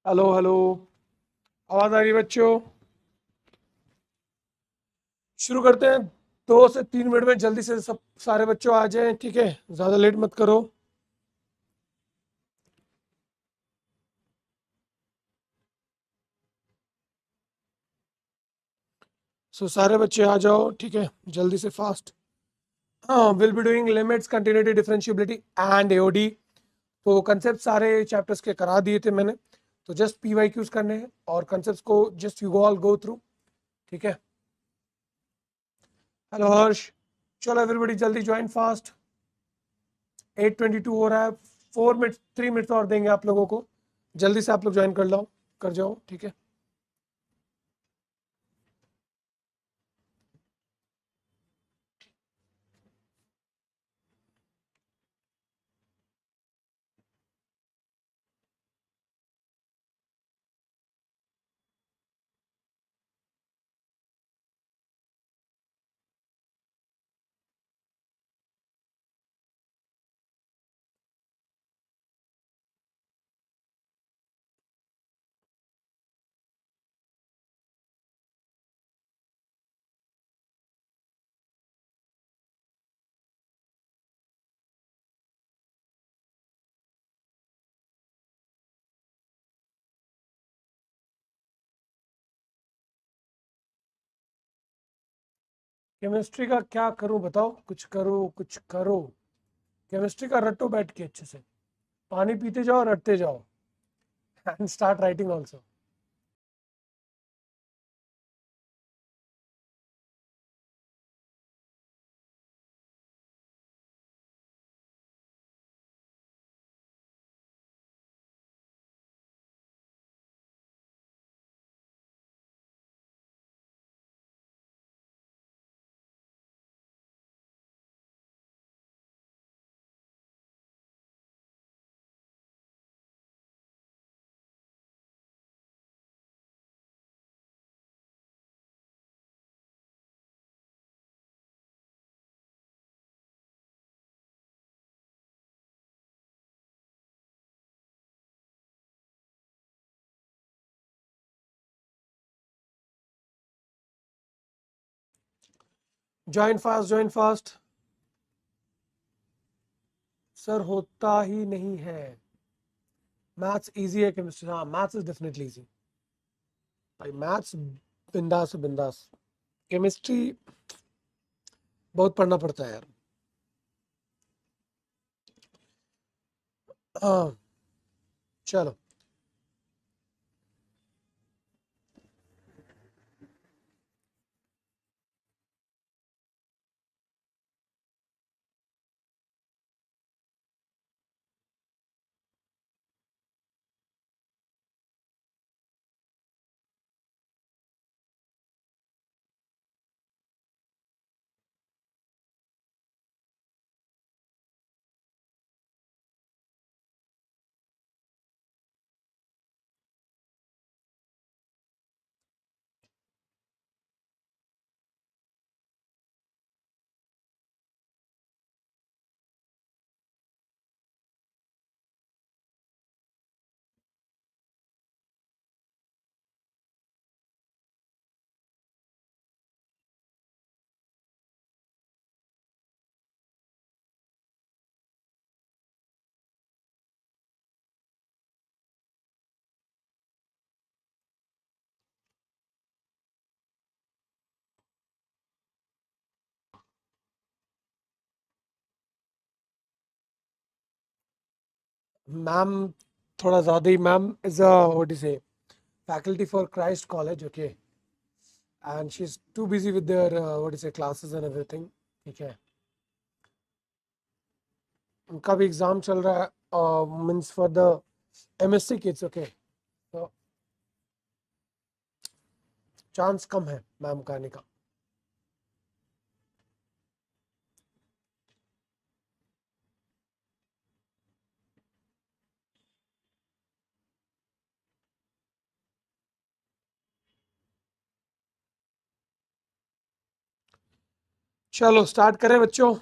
Hello hello. आवाज आ रही है बच्चों? शुरू करते हैं। 2 से 3 मिनट में जल्दी से सब सारे बच्चों आ जाएं, ठीक है? ज़्यादा लेट मत करो। सो सारे बच्चे आ जाओ, ठीक है? जल्दी से फास्ट। हाँ, will be doing limits, continuity, differentiability and AOD. तो कंसेप्ट सारे चैप्टर्स के करा दिए थे मैंने, तो जस्ट पीवाईक्यूज करने हैं और कंसेप्ट्स को just you all go through, ठीक है? हेलो हर्ष। चलो एवरीबॉडी जल्दी ज्वाइन फास्ट। 8:22 हो रहा है। 4 मिनट 3 मिनट और देंगे आप लोगों को। जल्दी से आप लोग ज्वाइन कर जाओ, ठीक है? केमिस्ट्री का क्या करूं बताओ? कुछ करो कुछ करो। केमिस्ट्री का रटो बैठ के अच्छे से। पानी पीते जाओ, रटते जाओ and start writing also. Join fast, join fast. Sir होता ही नहीं है। मैथ्स इजी है, केमिस्ट्री हाँ मैथ्स इज डेफिनेटली इजी। भाई मैथ्स बिंदास है, बिंदास। केमिस्ट्री बहुत पढ़ना पड़ता है यार। हाँ, चलो मैम थोड़ा ज़्यादा ही। Ma'am is a what is a faculty for Christ College, okay, and she's too busy with their what is it classes and everything, ठीक है? उनका भी एग्जाम चल रहा है, means for the MSc kids, okay. तो चांस कम है ma'am का आने का। चलो स्टार्ट करें बच्चों।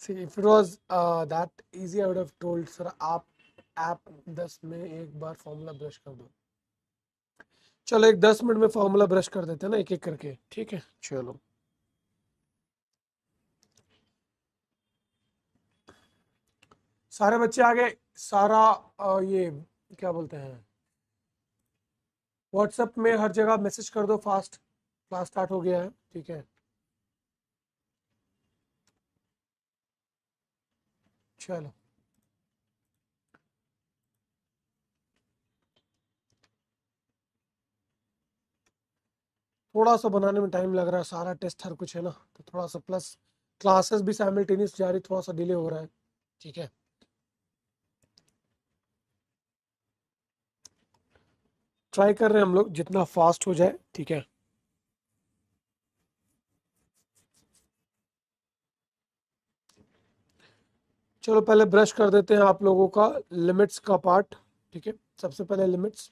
See, if it was that easy, I would have told sir आप 10 में एक बार फॉर्मूला ब्रश कर दो. चलो एक 10 मिनट में फॉर्मूला ब्रश कर देते हैं ना, एक एक करके. ठीक है, चलो. सारे बच्चे आ गए. सारा ये क्या बोलते हैं, व्हाट्सएप में हर जगह मैसेज कर दो फास्ट, क्लास स्टार्ट हो गया है. ठीक है, चलो. थोड़ा सा बनाने में टाइम लग रहा है, सारा टेस्ट हर कुछ है ना, तो थोड़ा सा, प्लस क्लासेस भी साइमल्टेनियस जारी, थोड़ा सा डिले हो रहा है. ठीक है, ट्राई कर रहे हैं हम लोग जितना फास्ट हो जाए. ठीक है, चलो पहले ब्रश कर देते हैं आप लोगों का लिमिट्स का पार्ट. ठीक है, सबसे पहले लिमिट्स.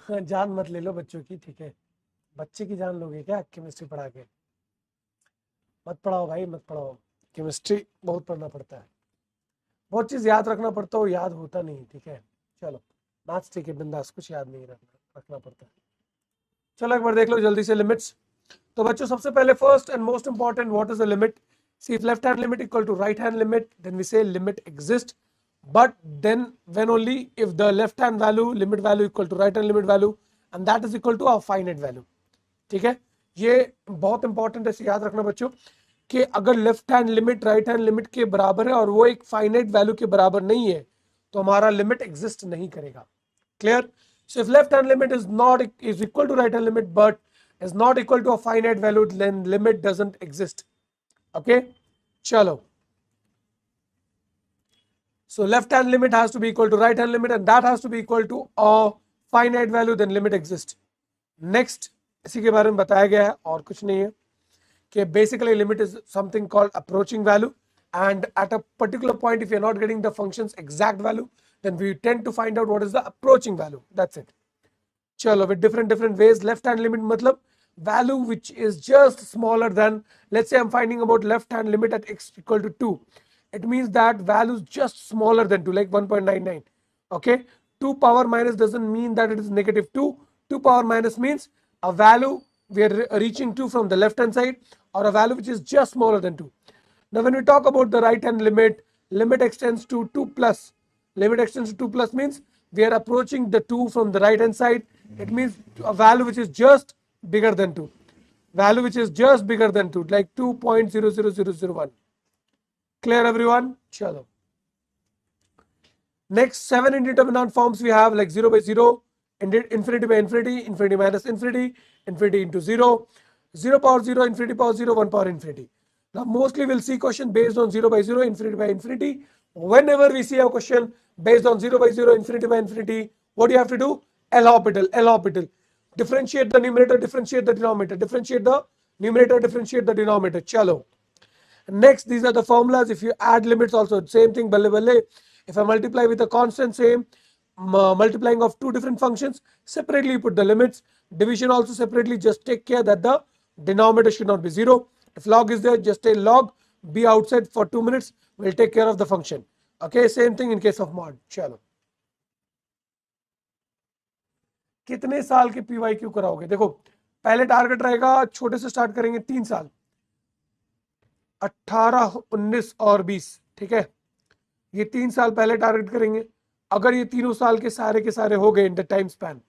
जान मत ले लो बच्चों की. ठीक है, बच्चे की जान लोगे क्या केमिस्ट्री पढ़ा के? मत पढ़ाओ भाई, मत पढ़ाओ. केमिस्ट्री बहुत पढ़ना पड़ता है, बहुत चीज याद रखना पड़ता है, वो याद होता नहीं. ठीक है, चलो. मैथ्स ठीक है, बिंदास, कुछ याद नहीं रखना पड़ता है. चलो एक बार देख लो जल्दी से लिमिट्स. तो बच्चों सबसे पहले first and most important, what is the limit? See if left hand limit equal to right hand limit, then we say limit exist. But then when only if the left hand value limit value equal to right hand limit value and that is equal to a finite value. ठीक है, ये बहुत important है, याद रखना बच्चों कि अगर left hand limit right hand limit के बराबर है और वो एक फाइनाइट वैल्यू के बराबर नहीं है, तो हमारा लिमिट एग्जिस्ट नहीं करेगा. Clear? So if left hand limit is equal to right hand limit but is not equal to a finite value, then limit doesn't exist. Okay, चलो. So left hand limit has to be equal to right hand limit and that has to be equal to a finite value, then limit exists. Next, इसी के बारे में बताया गया है और कुछ नहीं है कि basically limit is something called approaching value, and at a particular point if you are not getting the function's exact value, then we tend to find out what is the approaching value. That's it. चलो, with different ways. Left hand limit मतलब value which is just smaller than, let's say I'm finding about left hand limit at x equal to 2. It means that value is just smaller than 2, like 1.99. Okay, 2 power minus doesn't mean that it is negative 2. 2 power minus means a value we are reaching to from the left hand side, or a value which is just smaller than 2. Now when we talk about the right hand limit, limit extends to 2 plus. Limit extends to 2 plus means we are approaching the 2 from the right hand side. It means a value which is just bigger than 2. Value which is just bigger than 2, like 2.00001. Clear everyone? Chalo. Next, 7 indeterminate forms we have, like 0 by 0, infinity by infinity, infinity minus infinity, infinity into 0, 0 power 0, infinity power 0, 1 power infinity. Now mostly we'll see question based on 0 by 0, infinity by infinity. Whenever we see a question based on 0 by 0, infinity by infinity, what do you have to do? L'Hopital. Differentiate the numerator, differentiate the denominator, differentiate the numerator, differentiate the denominator. Chalo. Next, these are the formulas. If you add limits also, same thing, balle balle. If I multiply with a constant, same, multiplying of two different functions, separately put the limits. Division also separately, just take care that the denominator should not be 0. If log is there, just say log, be outside for 2 minutes, we'll take care of the function. Okay, same thing in case of mod. Chalo. कितने साल के PYQ कराओगे? देखो, पहले target रहेगा, छोटे से start करेंगे, 3 साल, 18, 19 और 20. ठीक है, ये 3 साल पहले टारगेट करेंगे. अगर ये तीनों साल के सारे हो गए in the time span,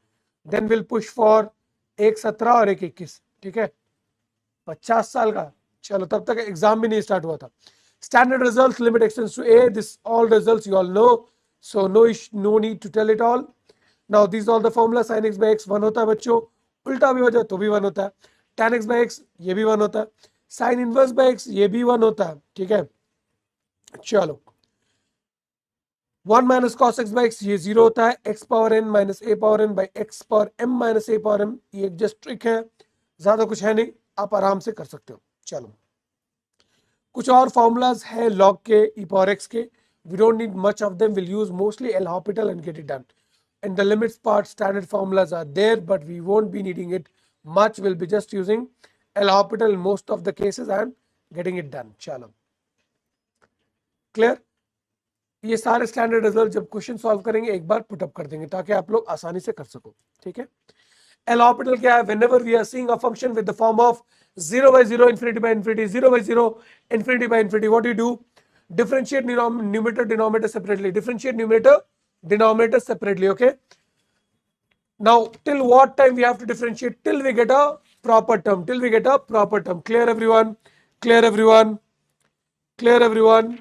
then will push for एक 17 और एक 21. ठीक है, 50 साल का. चलो, तब तक एग्जाम भी नहीं स्टार्ट हुआ था. Standard result, limit extends to a. This all results you all know, so no need to tell it all. Now this all the formula. sin x by x 1 होता है बच्चों, उल्टा भी हो जाए तो भी 1 होता है. tan x by x ये भी 1 होता है. sin इनवर्स by x ये भी 1 होता है. ठीक है, चलो. 1 minus cos x by x ये 0 होता है, x power n minus a power n by x power m minus a power m, ये एक जस्ट ट्रिक है, ज्यादा कुछ है नहीं, आप आराम से कर सकते हो। चलो कुछ और फॉर्मूलाज है log के, e power x के, we don't need much of them, we'll use mostly L'Hopital and get it done. In the limits part, standard formulas are there, but we won't be needing it much, we'll be just using L'Hopital in most of the cases and getting it done. चलो clear, ये सारे standard result जब question solve करेंगे एक बार put up कर देंगे ताकि आप लोग आसानी से कर सको, ठीक है। L'Hopital क्या है, whenever we are seeing a function with the form of 0 by 0, infinity by infinity, 0 by 0, infinity by infinity, what do you do? Differentiate numerator denominator separately, differentiate numerator denominator separately, okay. Now till what time we have to differentiate? Till we get a proper term, till we get a proper term. Clear everyone? Clear everyone? Clear everyone?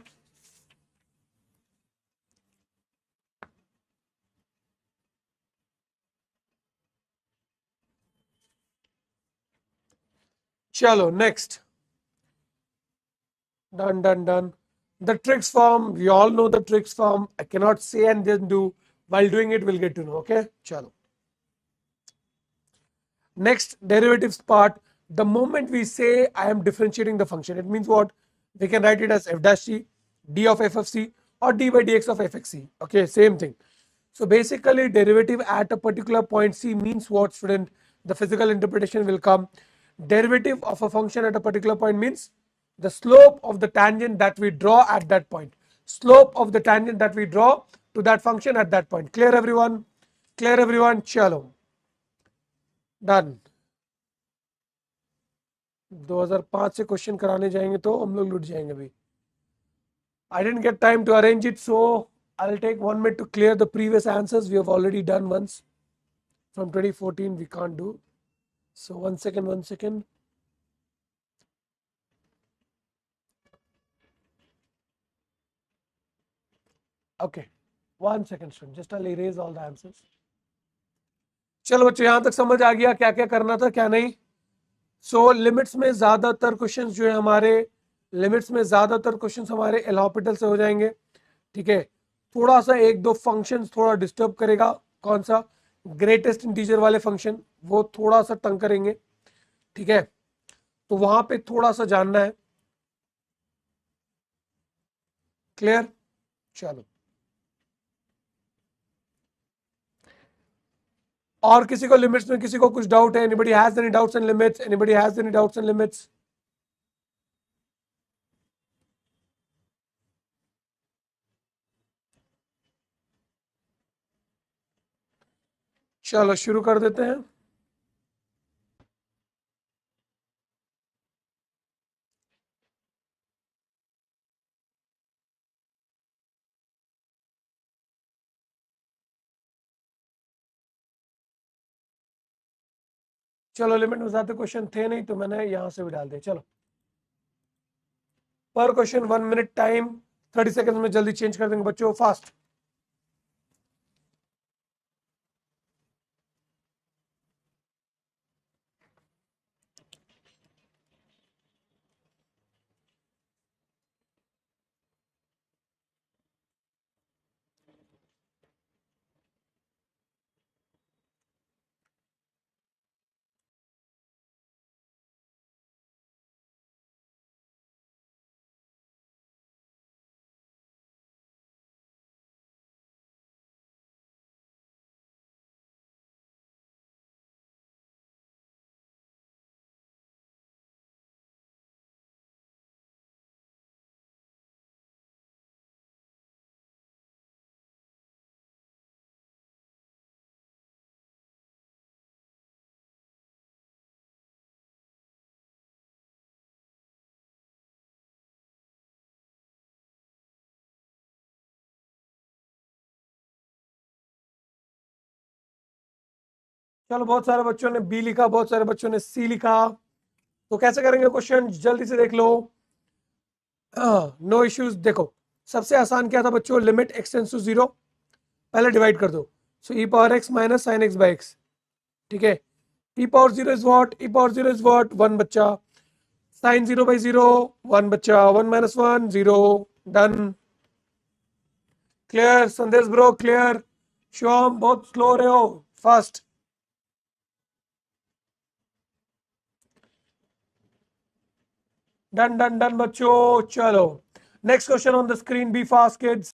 Chalo, next. Done. The tricks form, we all know the tricks form. I cannot say and then do. While doing it, we'll get to know, okay? Chalo. Next, derivatives part. The moment we say I am differentiating the function, it means what? We can write it as f dash c, d of f of c, or d by dx of f x c. Okay, same thing. So basically, derivative at a particular point c means what, student? The physical interpretation will come. Derivative of a function at a particular point means the slope of the tangent that we draw at that point. Slope of the tangent that we draw to that function at that point. Clear everyone? Clear everyone? Chalo. Done. 2005 से question कराने जाएंगे तो हम लोग लुट जाएंगे अभी। I didn't get time to arrange it, so I'll take 1 minute to clear the previous answers. We have already done once. From 2014 we can't do. So 1 second. Okay, 1 second student, just I'll erase all the answers. चलो बच्चों यहां तक समझ आ गया क्या क्या करना था क्या नहीं। सो लिमिट्स में ज्यादातर क्वेश्चंस जो है हमारे, लिमिट्स में ज्यादातर क्वेश्चंस हमारे एलहॉपिटल से हो जाएंगे, ठीक है। थोड़ा सा एक दो फंक्शंस थोड़ा डिस्टर्ब करेगा, कौन सा, ग्रेटेस्ट इंटीजर वाले फंक्शन, वो थोड़ा सा तंग करेंगे, ठीक है। तो वहां पे थोड़ा सा जानना है। क्लियर, चलो। और किसी को लिमिट्स में किसी को कुछ डाउट है? Anybody has any doubts and limits? Anybody has any doubts and limits? चलो शुरू कर देते हैं। चलो लिमिट में ज्यादा क्वेश्चन थे नहीं तो मैंने यहां से भी डाल दिया। चलो पर क्वेश्चन 1 मिनट टाइम, 30 सेकंड में जल्दी चेंज कर देंगे बच्चों, फास्ट। चलो बहुत सारे बच्चों ने बी लिखा, बहुत सारे बच्चों ने सी लिखा। तो कैसे करेंगे क्वेश्चन, जल्दी से देख लो। No issues. देखो सबसे आसान क्या था बच्चों, लिमिट एक्स टेंस टू 0, पहले डिवाइड कर दो। So e power x minus sine x by x, ठीक है। E power 0 is what, e power 0 is what, 1 बच्चा। साइन 0 बाई 0, 1 बच्चा, 1 minus 1 0, done. Clear Sandesh bro, clear. Shivam बहुत स्लो रहे हो, फास्ट। डन डन डन बच्चों, चलो next question on the screen, be fast kids.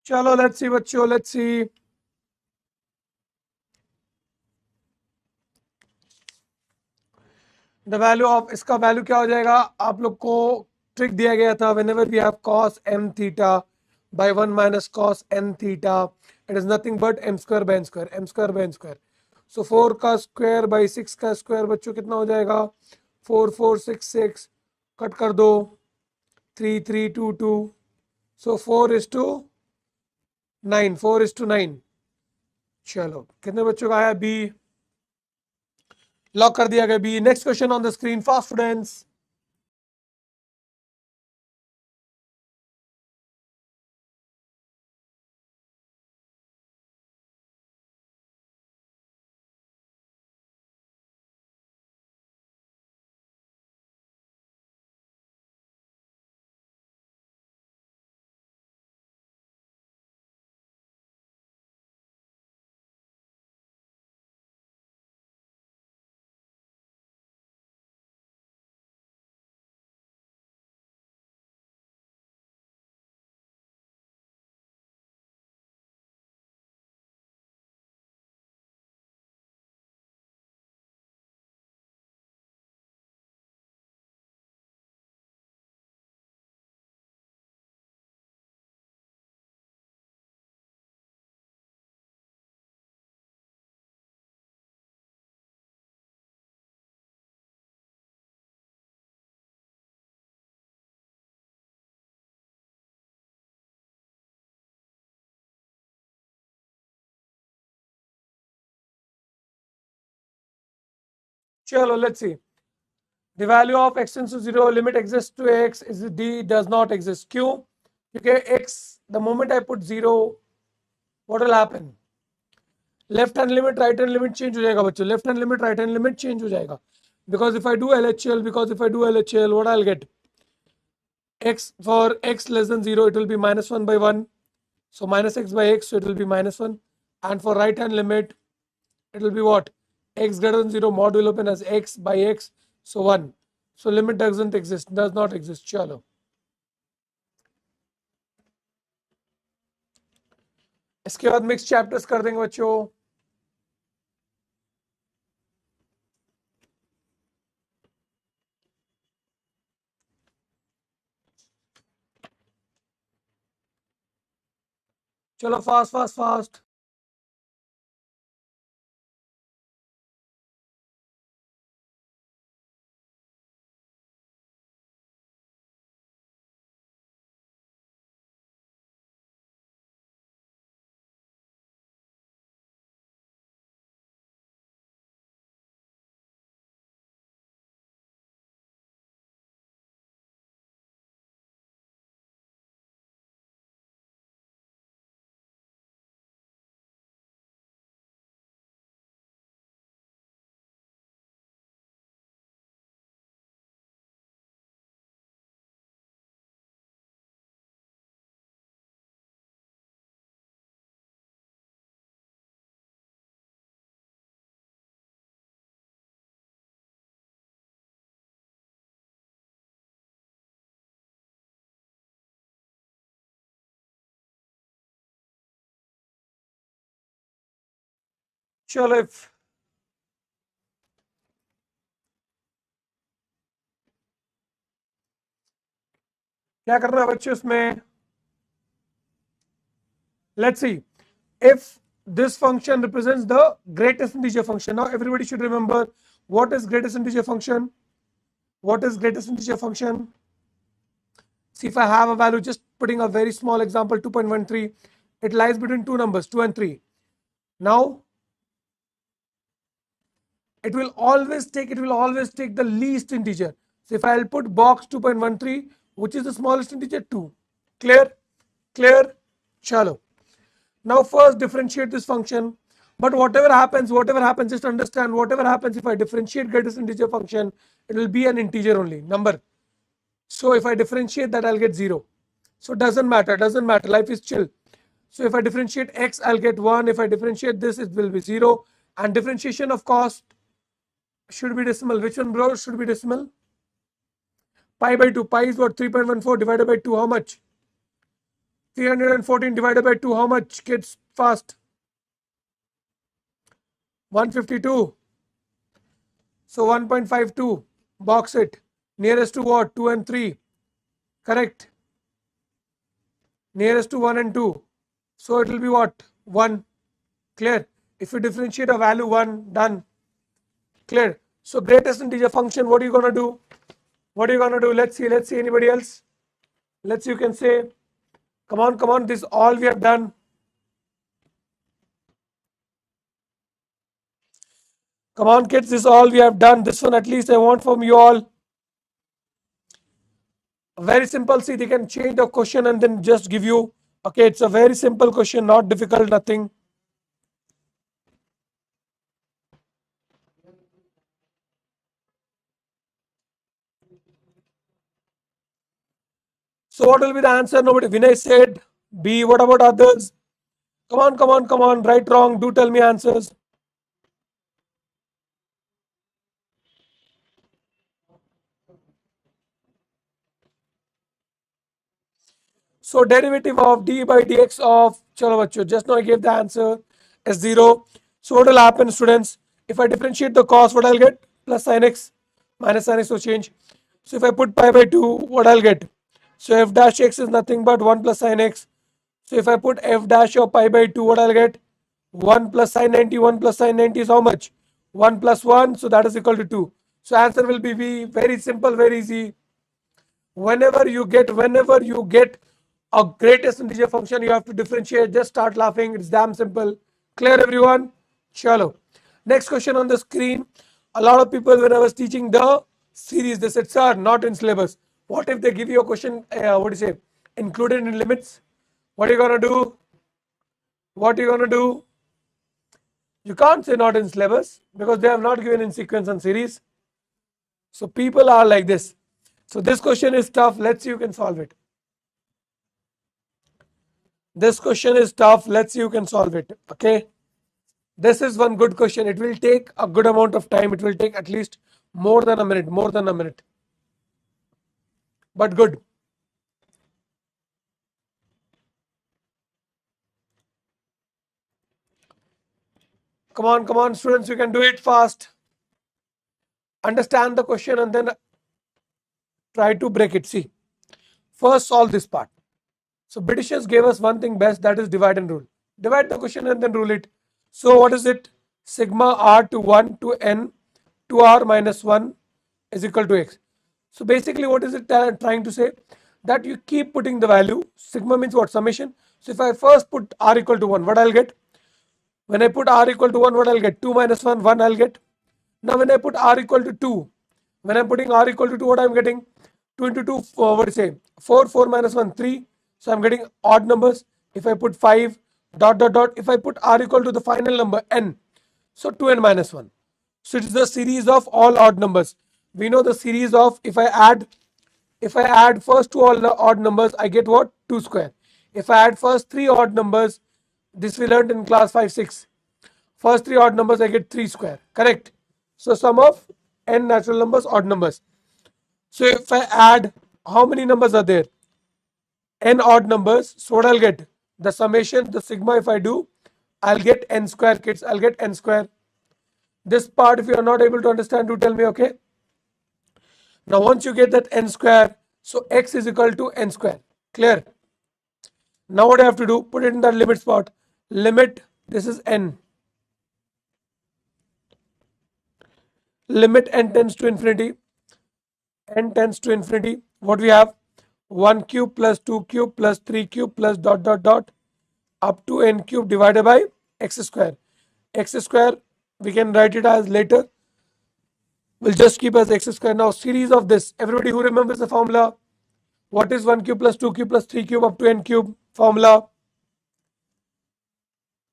चलो लेट्स सी बच्चों, let's see. The value of, इसका वैल्यू क्या हो जाएगा? आप लोग को ट्रिक दिया गया था, whenever we have cos m theta by 1 minus cos n theta, it is nothing but m square by n square, m square by n square. So 4 का स्क्वायर बाई 6 का स्क्वायर बच्चों कितना हो जाएगा? 4 4 6 6, cut कर दो, 3 3 2 2, सो 4:9, 4:9। चलो कितने बच्चों का आया? बी। लॉक कर दिया गया B. Next question on the screen, fast students. चलो let's see. The value of x tends to 0, limit exists to x is d does not exist. क्यों? क्योंकि x, the moment I put 0, what will happen? Left hand limit, right hand limit change हो जाएगा बच्चों. Left hand limit, right hand limit change हो जाएगा. Because if I do LHL, what I'll get? X, for x less than 0, it will be minus 1 by 1. So minus x by x, so it will be minus 1. And for right hand limit, it will be what? X greater than 0, mod will open as x by x, so 1. So limit doesn't exist, does not exist. चलो इसके बाद mix chapters कर देंगे बच्चों। चलो fast fast fast. चलो if क्या करना है बच्चे उसमें, let's see if this function represents the greatest integer function. Now everybody should remember what is greatest integer function. What is greatest integer function? See, if I have a value, just putting a very small example, 2.13, it lies between two numbers, 2 and 3. Now it will always take the least integer. So if I'll put box 2.13, which is the smallest integer, 2. Clear? Clear? Chalo. Now first differentiate this function. But whatever happens, just understand, whatever happens, if I differentiate greatest integer function, it will be an integer only, number. So if I differentiate that, I'll get 0. So doesn't matter, life is chill. So if I differentiate x, I'll get 1. If I differentiate this, it will be 0. And differentiation of cost should be decimal. Which one, bro? Should be decimal. Pi by 2. Pi is what? 3.14 divided by 2. How much? 314 divided by 2. How much? Kids, fast. 152. So 1.52. Box it. Nearest to what? 2 and 3. Correct. Nearest to 1 and 2. So it will be what? 1. Clear. If you differentiate a value 1, done. Clear. So greatest integer function, what are you going to do? What are you going to do? Let's see anybody else. Let's see, you can say. Come on. This is all we have done. Come on, kids. This is all we have done. This one at least I want from you all. Very simple. See, they can change the question and then just give you. Okay, it's a very simple question, not difficult, nothing. So what will be the answer? Nobody. Vinay said B. What about others? Come on. Right, wrong. Do tell me answers. So derivative of d by dx of, chalo bachcho, just now I gave the answer as 0. So what will happen, students? If I differentiate the cos, what I'll get? Plus sin x minus sin x will change. So if I put pi by 2, what I'll get? So f dash x is nothing but 1 plus sin x. So if I put f dash of pi by 2, what I'll get? 1 plus sin 90. 1 plus sin 90 is how much? 1 plus 1. So that is equal to 2. So answer will be B. Very simple, very easy. Whenever you get a greatest integer function, you have to differentiate. Just start laughing. It's damn simple. Clear, everyone? Chalo. Next question on the screen. A lot of people, when I was teaching the series, they said, sir, not in syllabus. What if they give you a question, what do you say, included in limits? What are you going to do? What are you going to do? You can't say not in syllabus because they have not given in sequence and series. So people are like this. So this question is tough. Let's see you can solve it. This question is tough. Let's see you can solve it. Okay. This is one good question. It will take a good amount of time. It will take at least more than a minute. But good. Come on, students. You can do it fast. Understand the question and then try to break it. See, first solve this part. So Britishers gave us one thing best, that is divide and rule. Divide the question and then rule it. So what is it? Sigma r to 1 to n 2r minus 1 is equal to x. So basically what is it trying to say? That you keep putting the value. Sigma means what? Summation. So if I first put r equal to 1, what I'll get? When I put r equal to 1, what I'll get? 2 minus 1, 1 I'll get. Now when I put r equal to 2, when I'm putting r equal to 2, what I'm getting? 2 into 2, what do you say? 4, 4 minus 1, 3. So I'm getting odd numbers. If I put 5, dot. If I put r equal to the final number n, so 2n minus 1. So it is the series of all odd numbers. We know the series of, if I add first two all the odd numbers, I get what? 2 square. If I add first 3 odd numbers, this we learned in class 5, 6. First 3 odd numbers, I get 3 square. Correct? So sum of n natural numbers, odd numbers. So if I add, how many numbers are there? N odd numbers. So what I'll get? The summation, the sigma, if I do, I'll get n square, kids. I'll get n square. This part, if you are not able to understand, do tell me, okay? Now, once you get that n square, so x is equal to n square. Clear? Now, what I have to do? Put it in the limit spot. Limit, this is n. Limit n tends to infinity. N tends to infinity. What we have? 1 cube plus 2 cube plus 3 cube plus dot dot dot up to n cube divided by x square. X square, we can write it as later. We'll just keep as x square. Now, series of this. Everybody who remembers the formula? What is 1 cube plus 2 cube plus 3 cube up to n cube? Formula.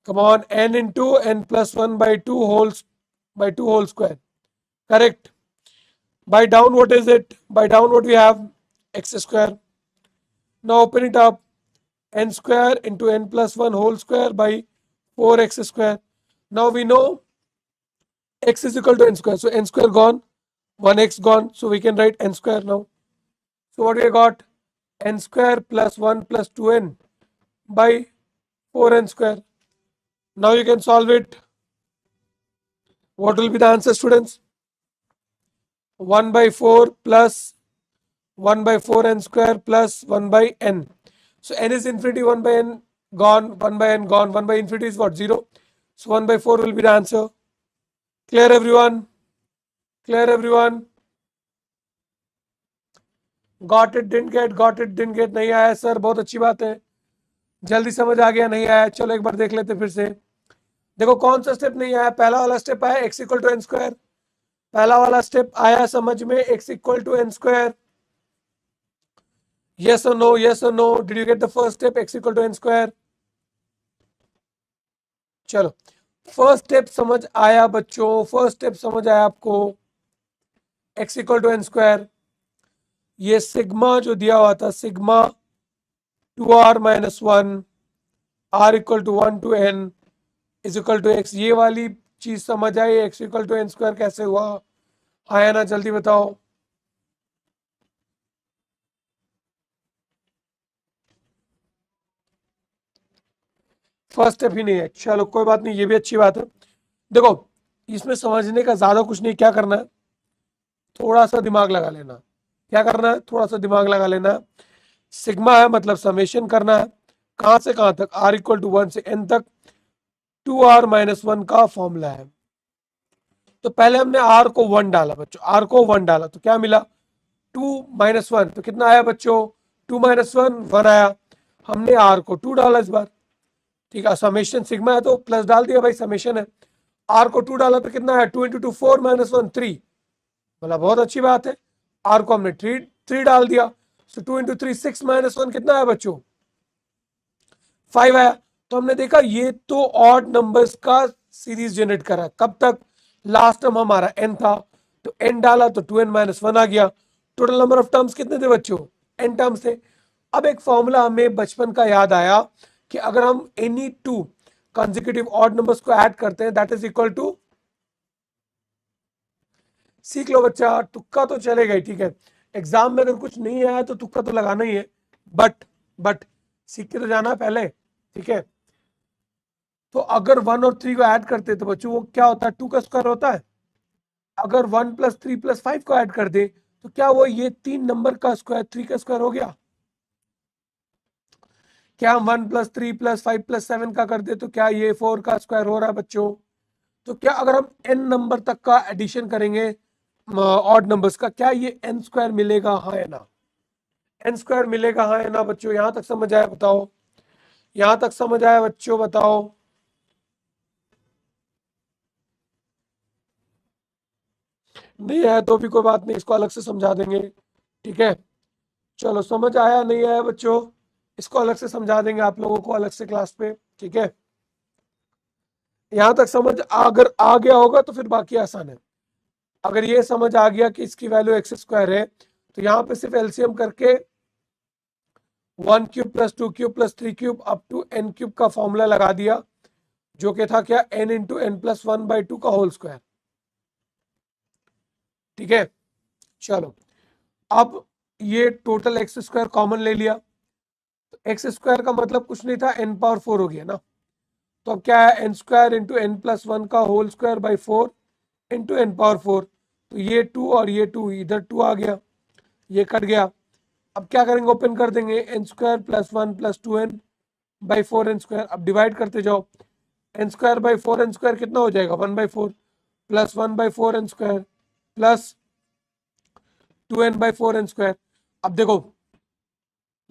Come on, n into n plus 1 by 2 whole square. Correct. By down, what is it? By down, what we have? X square. Now open it up. N square into n plus 1 whole square by 4x square. Now we know x is equal to n square. So n square gone, 1x gone. So we can write n square now. So what we got? N square plus 1 plus 2n by 4n square. Now you can solve it. What will be the answer, students? 1 by 4 plus 1 by 4n square plus 1 by n. So n is infinity, 1 by n gone, 1 by n gone, 1 by infinity is what? 0. So 1 by 4 will be the answer. Clear everyone? Clear everyone? Got it, didn't get, got it, didn't get. नहीं आया sir, बहुत अच्छी बात है. जल्दी समझ आ गया, नहीं आया. चलो एक बार देख लेते फिर से. देखो कौन सा स्टेप नहीं आया. पहला वाला स्टेप आया x equal to n square. पहला वाला स्टेप आया समझ में, x equal to n square. Yes or no? Yes or no? Did you get the first step? X equal to n square. चलो फर्स्ट स्टेप समझ आया बच्चों. फर्स्ट स्टेप समझ आया आपको. x equal to n square. ये sigma जो दिया हुआ था, sigma 2r minus 1 r equal to 1 to n is equal to x. ये वाली चीज समझ आई. x equal to n square कैसे हुआ? आया ना? जल्दी बताओ. फर्स्ट स्टेप ही नहीं है. चलो कोई बात नहीं, ये भी अच्छी बात है. देखो इसमें समझने का ज्यादा कुछ नहीं. क्या करना है? थोड़ा सा दिमाग लगा लेना. क्या करना है? थोड़ा सा दिमाग लगा लेना है. सिग्मा है मतलब समेशन करना है. कहां से कहां तक? r इक्वल टू 1 से n तक 2r माइनस 1 का फॉर्मूला है. तो पहले हमने r को 1 डाला बच्चों. r को 1 डाला तो क्या मिला? 2 माइनस 1. तो कितना आया बच्चों? 2 माइनस 1 1 आया. हमने r को 2 डाला इस बार. ठीक है, समेशन सिग्मा है तो प्लस डाल दिया भाई, समेशन है. r को 2 डाला तो कितना है? 2 इंटू 2 4 माइनस 1 3. मतलब बहुत अच्छी बात है. r को हमने 3 डाल दिया. सो 2 इंटू 3 6 माइनस 1 कितना है बच्चों? 5 आया. तो हमने देखा ये तो ऑड नंबर्स का सीरीज जनरेट करा. कब तक? लास्ट टर्म हमारा n था तो n डाला तो 2n माइनस 1 आ गया. टोटल नंबर ऑफ टर्म्स कितने थे बच्चों? n टर्म्स थे. अब एक फॉर्मूला हमें बचपन का याद आया कि अगर हम एनी 2 कंसेक्यूटिव ऑड नंबर्स को ऐड करते हैं दैट इज इक्वल टू, सीख लो बच्चा, तुक्का तो चलेगा ही. ठीक है, एग्जाम में अगर कुछ नहीं आया तो तुक्का तो लगाना ही है. बट सीख के तो जाना है पहले. ठीक है, तो अगर 1 और 3 को ऐड करते तो बच्चों वो क्या होता है? 2 का स्क्वायर होता है. अगर 1 प्लस 3 प्लस 5 को ऐड कर दे तो क्या वो ये 3 नंबर का स्क्वायर 3 का स्क्वायर हो गया? क्या हम 1 प्लस 3 प्लस 5 प्लस 7 का कर दे तो क्या ये 4 का स्क्वायर हो रहा है बच्चों? तो क्या अगर हम n नंबर तक का एडिशन करेंगे ऑड नंबर्स का, क्या ये n स्क्वायर मिलेगा? हाँ या ना? n स्क्वायर मिलेगा, हाँ या ना बच्चों? यहां तक समझ आया बताओ? यहां तक समझ आया बच्चों? बताओ. नहीं आया तो भी कोई बात नहीं, इसको अलग से समझा देंगे. ठीक है, चलो समझ आया? नहीं आया बच्चों? इसको अलग से समझा देंगे आप लोगों को अलग से क्लास पे. ठीक है, यहां तक समझ अगर आ गया होगा तो फिर बाकी आसान है. अगर ये समझ आ गया कि इसकी वैल्यू एक्स स्क्वायर है तो यहाँ पे सिर्फ एलसीएम करके 1 cube plus 2 cube plus 3 cube up to n cube का फॉर्मूला लगा दिया, जो कि था क्या? n into n plus 1 by 2 का होल स्क्वायर. ठीक है, चलो अब ये टोटल एक्स स्क्वायर कॉमन ले लिया. तो एक्स स्क्वायर का मतलब कुछ नहीं था, n पावर 4 हो गया ना. तो अब क्या है, n square into n plus one का whole square by 4 into n power 4। तो ये 2 और ये 2, इधर 2 आ गया, ये कट गया। अब क्या करेंगे, ओपन कर देंगे, n square plus 1 plus 2n by 4n square. अब डिवाइड करते जाओ, N square by 4n square कितना हो जाएगा, 1/4 plus 1/4n square plus 2n/4n square. अब देखो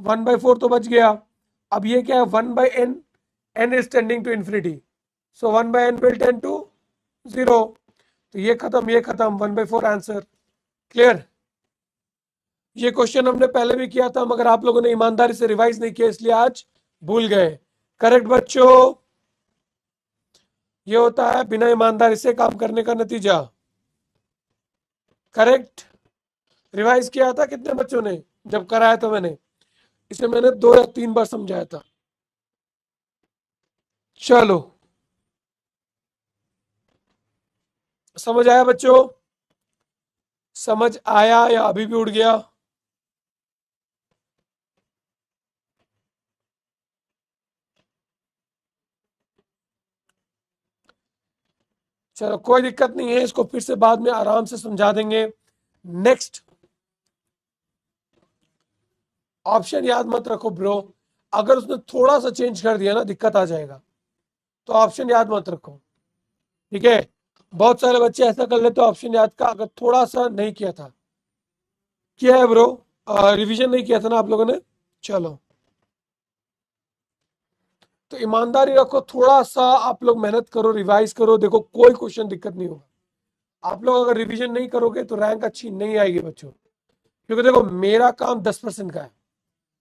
1/4 तो बच गया। अब ये क्या है, 1/n, n is tending to infinity, so 1/n will tend to 0। तो ये खत्म, ये खत्म, 1/4 आंसर। क्लियर। ये क्वेश्चन हमने पहले भी किया था, मगर आप लोगों ने ईमानदारी से रिवाइज नहीं किया, इसलिए आज भूल गए। करेक्ट बच्चों, ये होता है बिना ईमानदारी से काम करने का नतीजा। करेक्ट। रिवाइज किया था कितने बच्चों ने, जब कराया था मैंने, इसे मैंने 2 या 3 बार समझाया था। चलो, समझ आया बच्चों, समझ आया या अभी भी उड़ गया? चलो कोई दिक्कत नहीं है, इसको फिर से बाद में आराम से समझा देंगे। नेक्स्ट ऑप्शन याद मत रखो ब्रो, अगर उसने थोड़ा सा चेंज कर दिया ना दिक्कत आ जाएगा, तो ऑप्शन याद मत रखो, ठीक है। बहुत सारे बच्चे ऐसा कर लेते ऑप्शन याद का, अगर थोड़ा सा नहीं किया था। किया है ब्रो, रिवीजन नहीं किया था ना आप लोगों ने? चलो, तो ईमानदारी रखो, थोड़ा सा आप लोग मेहनत करो, रिवाइज करो, देखो कोई क्वेश्चन दिक्कत नहीं होगा। आप लोग अगर रिवीजन नहीं करोगे तो रैंक अच्छी नहीं आएगी बच्चों, क्योंकि देखो मेरा काम 10% का है,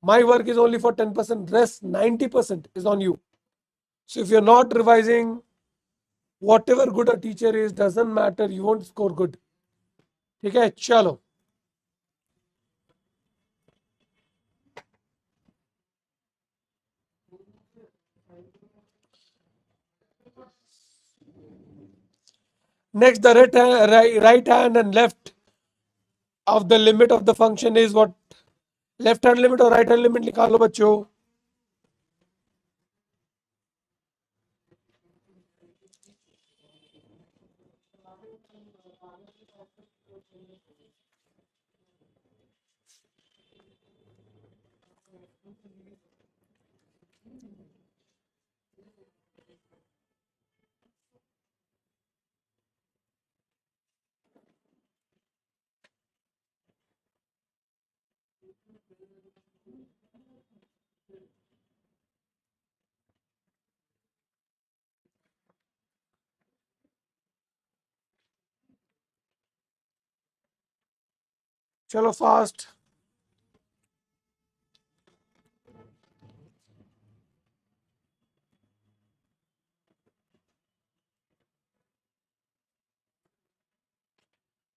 my work is only for 10%, rest 90% is on you. So if you're not revising, whatever good a teacher is doesn't matter, you won't score good. ठीक है, चलो next, the right hand and left of the limit of the function is what? Left hand limit और right hand limit निकालो बच्चों। चलो fast,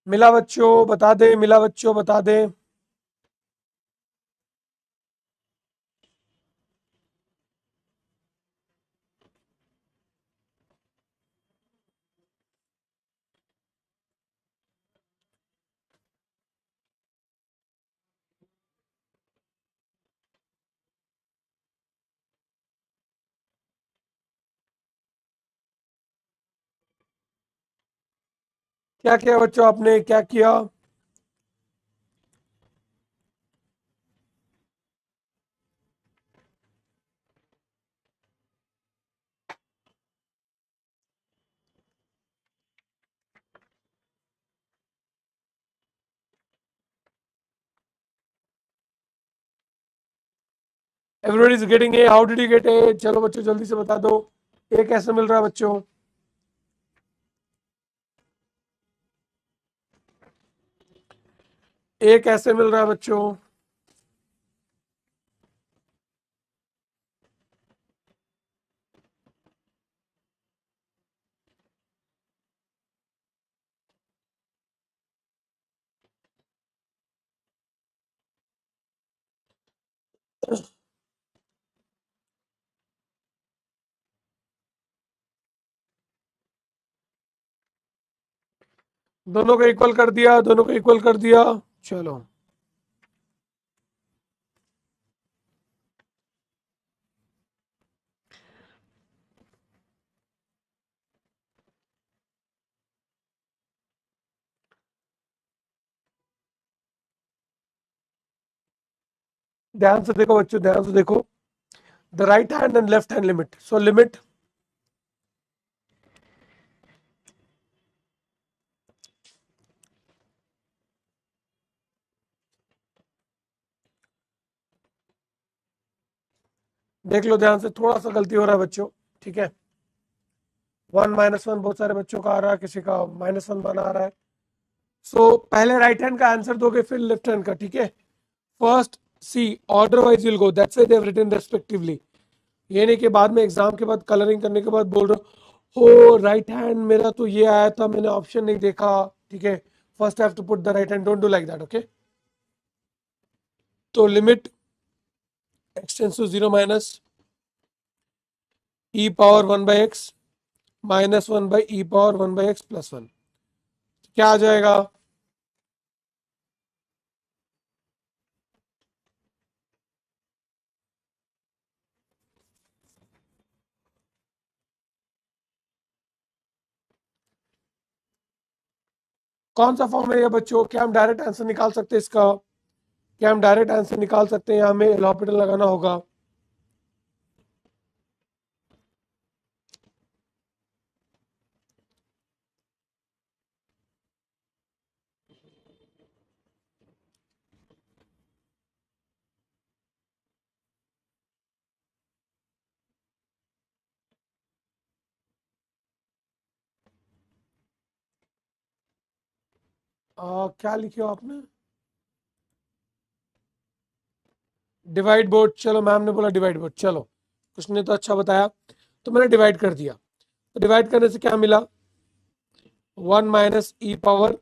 मिला बच्चों बता दे, मिला बच्चों बता दे। क्या किया बच्चों, आपने क्या किया? Everybody is getting a, how did you get ए? चलो बच्चों जल्दी से बता दो, ए कैसे मिल रहा है बच्चों? ए कैसे मिल रहा है बच्चों? दोनों को इक्वल कर दिया, दोनों को इक्वल कर दिया। चलो ध्यान से देखो बच्चों, ध्यान से देखो, the right hand and left hand limit. So limit देख लो ध्यान से, थोड़ा सा गलती हो रहा है बच्चों, ठीक है. 1 - 1 बहुत सारे बच्चों का आ रहा है, किसी का -1 बना रहा है. सो पहले राइट हैंड का आंसर दोगे, फिर लेफ्ट हैंड का, ठीक है. First see order wise will go, that's why they have written respectively. ये नहीं कि बाद में एग्जाम के बाद कलरिंग करने के बाद बोल रहे हो राइट हैंड मेरा तो ये आया था, मैंने ऑप्शन नहीं देखा, ठीक है. First have to put the right hand, don't do like that, okay. तो limit x tends to 0 minus e power 1/x -1 e power 1/x plus 1, क्या आ जाएगा? कौन सा फॉर्म है ये बच्चों? क्या हम डायरेक्ट आंसर निकाल सकते हैं इसका? क्या हम डायरेक्ट आंसर निकाल सकते हैं या हमें एल हॉस्पिटल लगाना होगा? क्या लिखे हो आपने? डिवाइड बोर्ड, चलो मैम ने बोला डिवाइड बोर्ड, चलो कुछ ने तो अच्छा बताया, तो मैंने डिवाइड कर दिया. तो डिवाइड करने से क्या मिला? 1 - e पावर,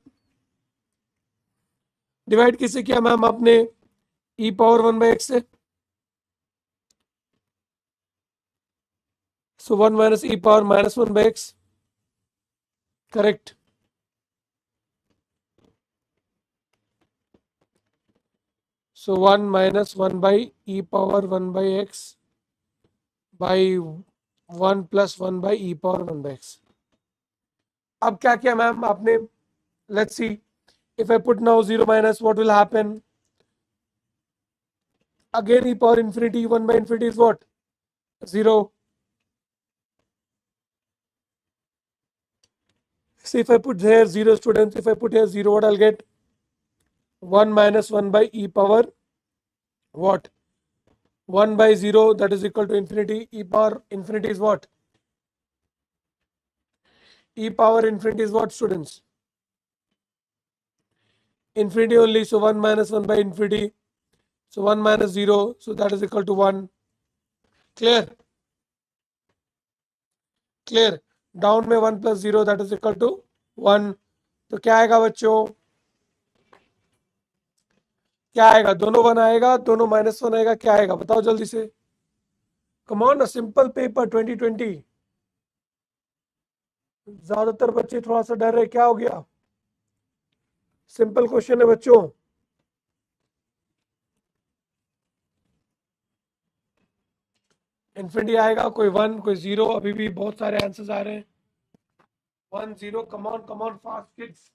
डिवाइड किससे किया मैम आपने? e पावर 1/x से. सो 1 - e power -1/x, correct. So 1 - 1 e power 1/x by 1 + 1 e power 1/x. अब क्या किया मैम आपने? Let's see, if I put now 0 minus, what will happen? Again e power infinity, 1/infinity is what? 0. See, if I put here 0, students, if I put here 0, what I'll get? 1 - 1 e power what? 1/0, that is equal to infinity. E power infinity is what? E power infinity is what, students? Infinity only, so 1 - 1/infinity. So 1 - 0, so that is equal to 1. Clear? Clear? Down में 1 + 0, that is equal to 1. तो क्या आएगा बच्चों? क्या आएगा? दोनों 1 आएगा, दोनों -1 आएगा, क्या आएगा बताओ जल्दी से. Come on, simple paper 2020. ज्यादातर बच्चे थोड़ा सा डर रहे, क्या हो गया? सिंपल क्वेश्चन है बच्चों. इन्फिनिटी आएगा, कोई 1 कोई 0, अभी भी बहुत सारे आंसर्स आ रहे हैं. 1 0, come on fast kids.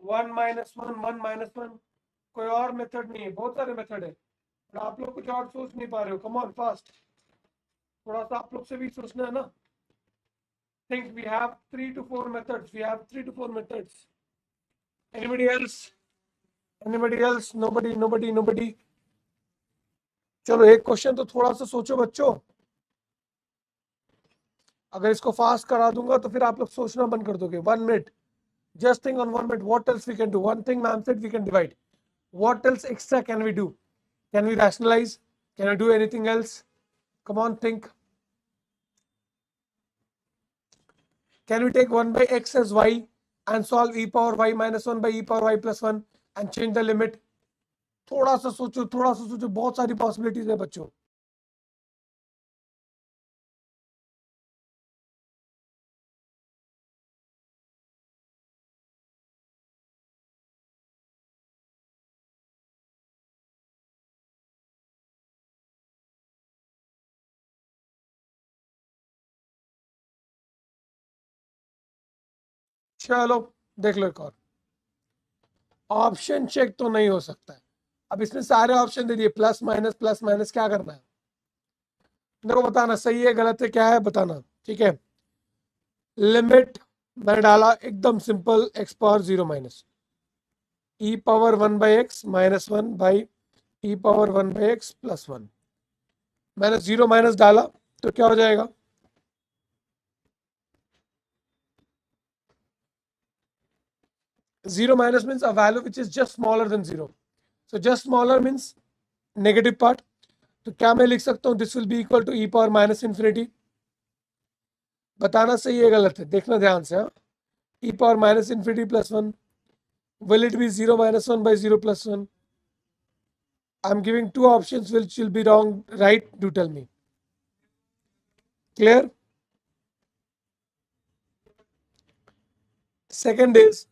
One minus one, कोई और मेथड नहीं है, बहुत सारे मेथड है, और आप लोग कुछ और सोच नहीं पा रहे हो. कम ऑन फास्ट, थोड़ा सा आप लोग से भी सोचना है ना. think we have 3 to 4 methods. We have 3 to 4 methods. Anybody else? Anybody else? Nobody. चलो एक क्वेश्चन तो थोड़ा सा सोचो बच्चों. अगर इसको फास्ट करा दूंगा तो फिर आप लोग सोचना बंद कर दोगे. 1 minute. Just think on 1 minute. What else we can do? One thing ma'am said we can divide. What else extra can we do? Can we rationalize? Can we do anything else? Come on, think. Can we take 1 by x as y and solve e power y minus 1 by e power y plus 1 and change the limit? थोड़ा सा सोचो, बहुत सारी possibilities है बच्चों. चलो देख लो एक और. ऑप्शन चेक तो नहीं हो सकता है. अब इसमें सारे ऑप्शन दे दिए, प्लस माइनस, क्या करना है? देखो बताना सही है गलत है क्या है बताना. ठीक है, लिमिट मैंने डाला एकदम simple, x power 0 minus E power 1 by x minus 1 by E power 1 by x plus 1. मैंने 0 माइनस डाला तो क्या हो जाएगा? 0 minus means a value which is just smaller than 0. So just smaller means negative part. तो क्या मैं लिख सकता हूँ? This will be equal to e power minus infinity. बताना सही है गलत है, देखना ध्यान से. हाँ, e power minus infinity plus 1. Will it be 0 minus 1 by 0 plus 1? I'm giving two options which will be wrong, right? Do tell me. Clear? Second is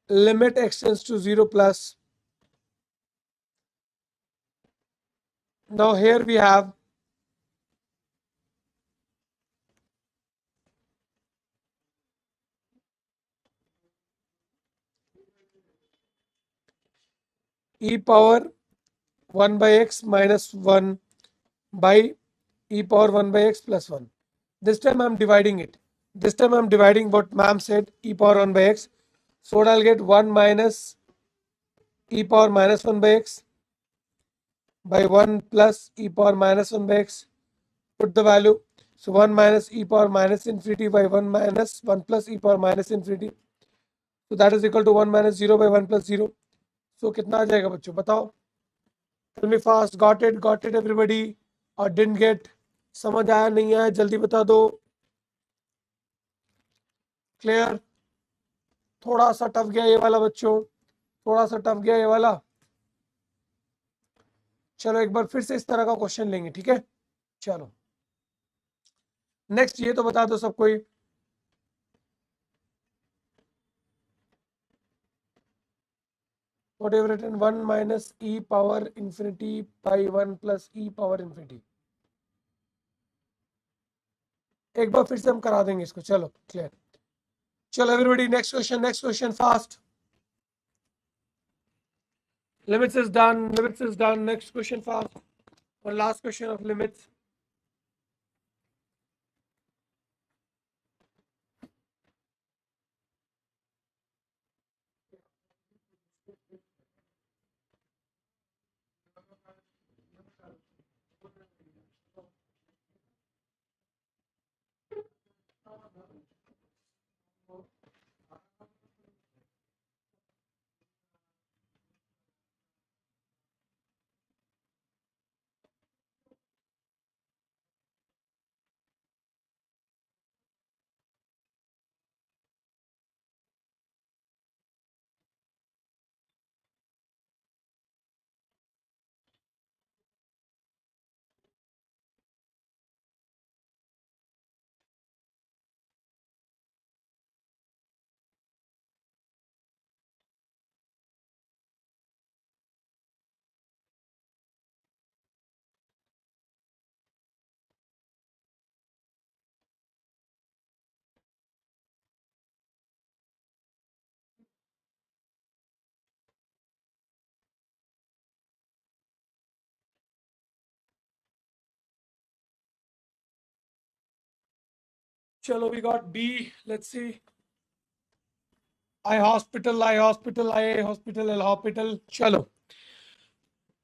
limit x tends to 0 plus. Now here we have e power 1 by x minus 1 by e power 1 by x plus 1. This time I'm dividing it. This time I'm dividing what ma'am said, e power 1 by x. So what I'll get 1 minus e power minus 1 by x by 1 plus e power minus 1 by x. Put the value. So 1 minus e power minus infinity by 1 minus 1 plus e power minus infinity. So that is equal to 1 minus 0 by 1 plus 0. So कितना आ जाएगा बच्चों बताओ? Tell me fast. Got it everybody? Or didn't get? समझ आया नहीं आया जल्दी बता दो. क्लियर? थोड़ा सा टफ गया ये वाला बच्चों, थोड़ा सा टफ गया ये वाला. चलो एक बार फिर से इस तरह का क्वेश्चन लेंगे. ठीक है, चलो नेक्स्ट ये तो बता दो सब कोई. What have written? 1 minus e power infinity by 1 plus e power infinity. एक बार फिर से हम करा देंगे इसको. चलो क्लियर. चलो everybody next question fast. Limits is done. Next question fast. One last question of limits. Chalo, we got B. Let's see. I hospital, L hospital. चलो.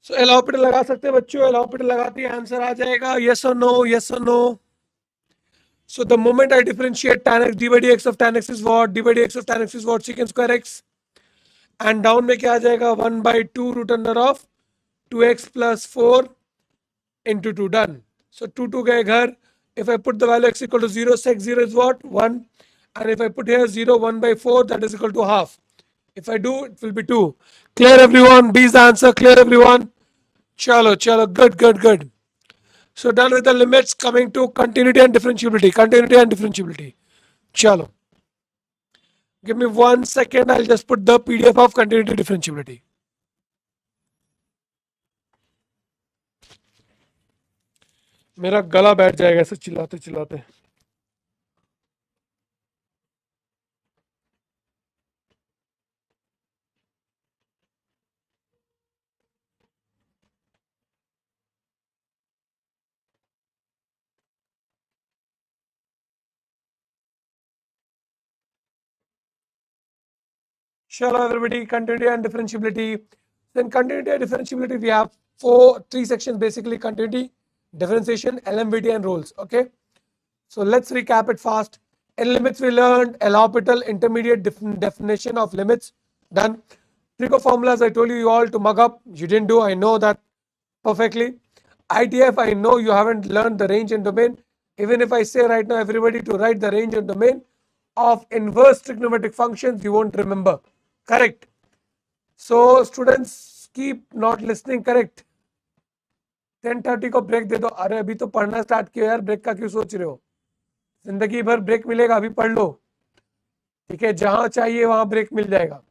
So L hospital लगा सकते हैं बच्चों. L hospital लगाते हैं answer आ जाएगा. Yes or no? So the moment I differentiate tan x, d by dx of tan x is what? d by dx of tan x is what? Secant square x. And down में क्या आ जाएगा? 1 by 2 root under of 2x plus 4 into 2. Done. So 2 गए घर. If I put the value x equal to 0, sec 0 is what? 1. And if I put here 0, 1 by 4, that is equal to half. If I do, it will be 2. Clear everyone? B is the answer. Clear everyone? Chalo, chalo. Good, good, good. So done with the limits, coming to continuity and differentiability. Continuity and differentiability. Chalo. Give me 1 second. I'll just put the PDF of continuity differentiability. मेरा गला बैठ जाएगा ऐसे चिल्लाते चिल्लाते. Shalom everybody, continuity and differentiability. Then continuity and differentiability, we have three sections basically: continuity, differentiation, LMVT and rules. Okay, so let's recap it fast. In limits we learned L'Hopital intermediate definition of limits. Done. Trigo formulas I told you all to mug up. You didn't do, I know that perfectly. ITF, I know you haven't learned the range and domain. Even if I say right now everybody to write the range and domain of inverse trigonometric functions, you won't remember. Correct. So students keep not listening. Correct. 10:30 को break दे दो. अरे अभी तो पढ़ना start किया यार, break का क्यों सोच रहे हो? जिंदगी भर ब्रेक मिलेगा, अभी पढ़ लो. ठीक है, जहां चाहिए वहां ब्रेक मिल जाएगा.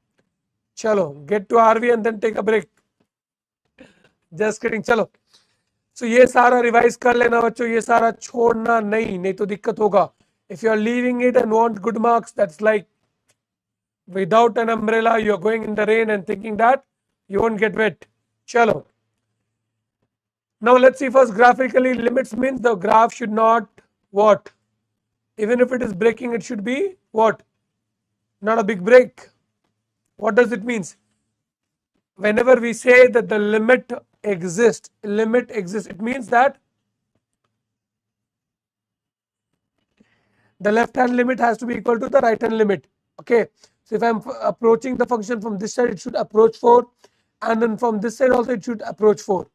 चलो, get to RV and then take a break. Just kidding. चलो, सो ये सारा रिवाइज कर लेना बच्चों, ये सारा छोड़ना नहीं तो दिक्कत होगा. If you are leaving it and want good marks, that's like without an umbrella, you're going in the rain and thinking that you won't get wet. Chalo. Now let's see first graphically. Limits means the graph should not what? Even if it is breaking, it should be what? Not a big break. What does it mean? Whenever we say that the limit exists, it means that the left hand limit has to be equal to the right hand limit. Okay. So if I'm approaching the function from this side, it should approach 4, and then from this side also it should approach 4.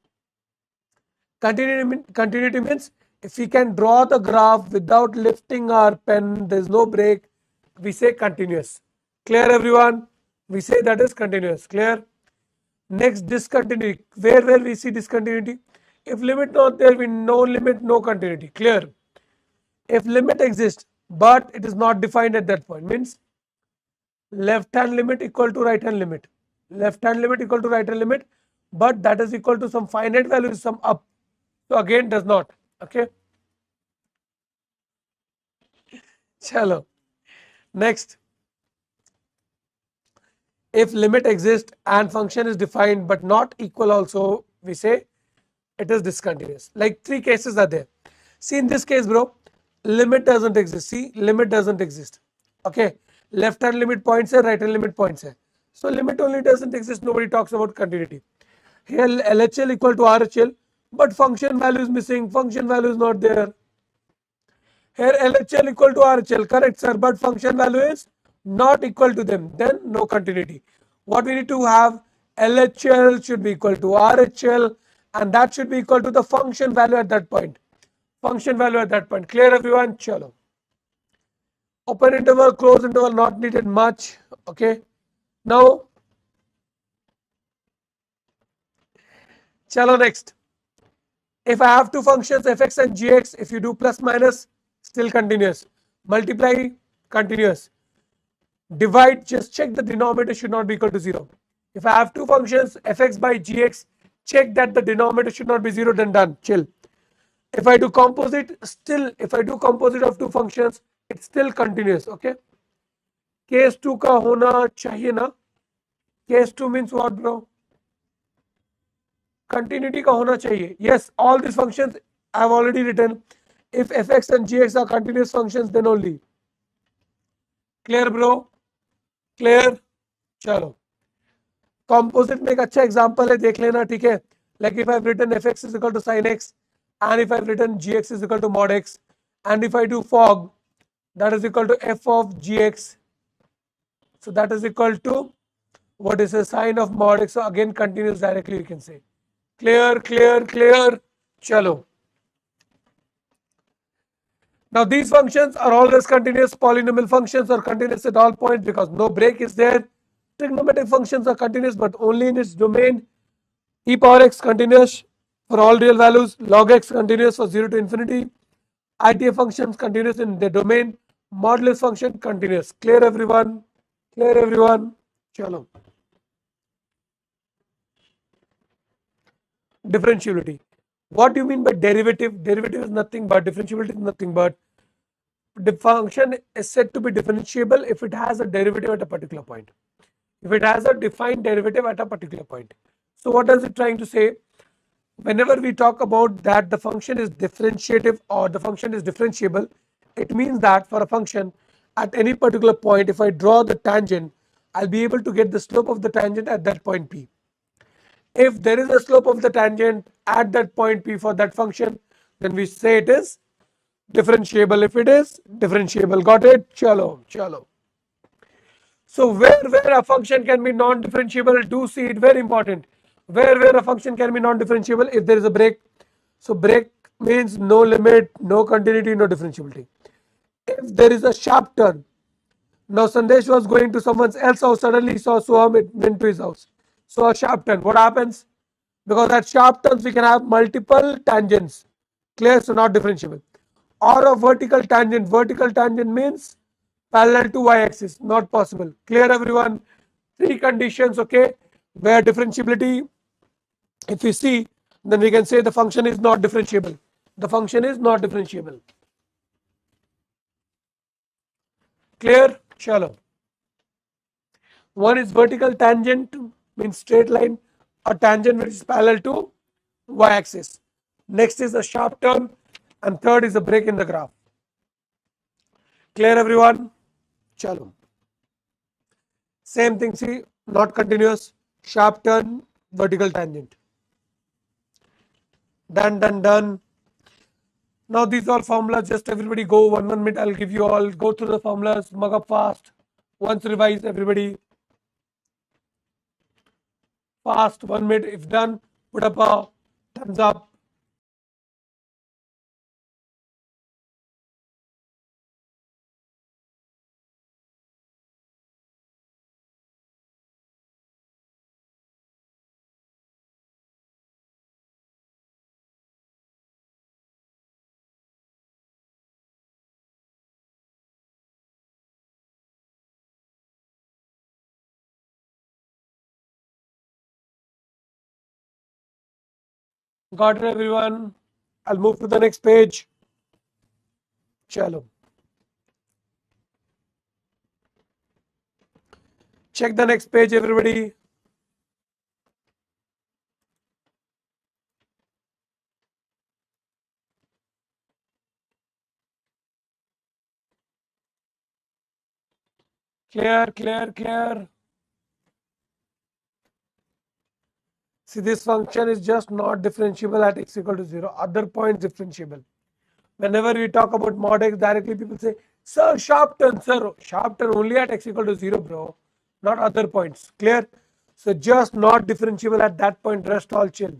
Continuity means if we can draw the graph without lifting our pen, there's no break, we say continuous. Clear everyone? We say that is continuous. Clear? Next, discontinuity. Where we see discontinuity? If limit not there, we no limit, no continuity. Clear? If limit exists, but it is not defined at that point, means left hand limit equal to right hand limit. Left hand limit equal to right hand limit, but that is equal to some finite value, some up. So again does not. Okay. Chalo. Next. If limit exists and function is defined but not equal also, we say it is discontinuous. Like 3 cases are there. See in this case, bro, limit doesn't exist. See, limit doesn't exist. Okay. Left hand limit points hai, right hand limit points hai. So limit only doesn't exist. Nobody talks about continuity. Here LHL equal to RHL, but function value is missing. Function value is not there. Here LHL equal to RHL, correct sir, but function value is not equal to them. Then no continuity. What we need to have, LHL should be equal to RHL, and that should be equal to the function value at that point. Function value at that point. Clear everyone? Chalo. Open interval, close interval, not needed much. Okay. Now, chalo next. If I have two functions fx and gx, if you do plus minus, still continuous. Multiply, continuous. Divide, just check the denominator should not be equal to 0. If I have two functions fx by gx, check that the denominator should not be 0, then done. Chill. If I do composite, still, if I do composite of two functions, it's still continuous. Okay. Case 2 का होना चाहिए ना. Case 2 means what, bro? Continuity का होना चाहिए. Yes, all these functions I have already written. If fx and gx are continuous functions, then only. Clear, bro? Clear? चलो. Composite में एक अच्छा example है, देख लेना, ठीक है? Like if I've written fx is equal to sin x, and if I've written gx is equal to mod x, and if I do fog, that is equal to f of gx. So that is equal to what is the sine of mod x. So again continuous directly, you can say. Clear, clear, clear. Chalo. Now these functions are always continuous. Polynomial functions are continuous at all points because no break is there. Trigonometric functions are continuous but only in its domain. E power x continuous for all real values. Log x continuous for 0 to infinity. ITA functions continuous in the domain. Modulus function continuous. Clear everyone? Clear everyone? Chalo. Differentiability. What do you mean by derivative? Derivative is nothing but differentiability is nothing but the function is said to be differentiable if it has a derivative at a particular point. If it has a defined derivative at a particular point. So what is it trying to say? Whenever we talk about that the function is differentiative or the function is differentiable, it means that for a function at any particular point, if I draw the tangent, I'll be able to get the slope of the tangent at that point P. If there is a slope of the tangent at that point P for that function, then we say it is differentiable. If it is differentiable, got it? Chalo, chalo. So where a function can be non-differentiable, do see it, very important. Where a function can be non-differentiable, if there is a break. So break means no limit, no continuity, no differentiability. If there is a sharp turn, now Sandesh was going to someone else's house, suddenly saw Soham, it went to his house. So a sharp turn, what happens? Because at sharp turns we can have multiple tangents. Clear? So not differentiable. Or a vertical tangent means parallel to y-axis, not possible. Clear everyone? Three conditions, okay, where differentiability, if we see, then we can say the function is not differentiable. The function is not differentiable. Clear? Chalo. One is vertical tangent, means straight line, a tangent which is parallel to y-axis. Next is a sharp turn, and third is a break in the graph. Clear everyone? Chalo. Same thing, see, not continuous, sharp turn, vertical tangent. Done, done, done. Now these are formulas, just everybody go 1 minute, I'll give you all, go through the formulas, mug up fast. Once revise everybody. Fast, 1 minute, if done, put up a thumbs up. Got it everyone? I'll move to the next page. Chalo. Check the next page everybody. Clear, clear, clear. See, this function is just not differentiable at x equal to 0. Other points differentiable. Whenever we talk about mod x, directly people say, sir, sharp turn, sir. Sharp turn only at x equal to 0, bro. Not other points. Clear? So just not differentiable at that point. Rest all chill.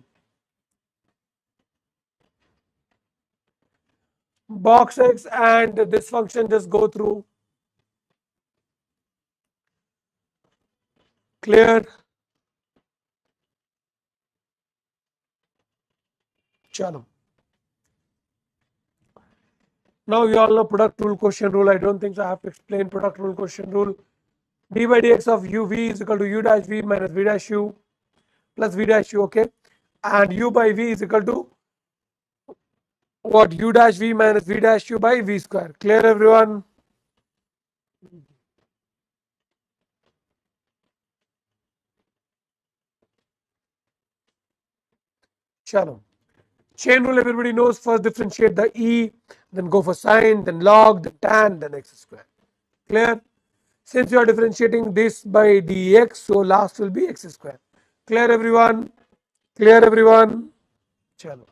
Box x and this function just go through. Clear? Chalo. Now you all know product rule, quotient rule. I don't think so I have to explain product rule, quotient rule. D by dx of u v is equal to u dash v minus v dash u plus v dash u, okay? And u by v is equal to what? U dash v minus v dash u by v square. Clear everyone? Chalo. Chain rule everybody knows. First differentiate the e, then go for sine, then log, then tan, then x square. Clear? Since you are differentiating this by dx, so last will be x square. Clear everyone? Clear everyone? Chalo.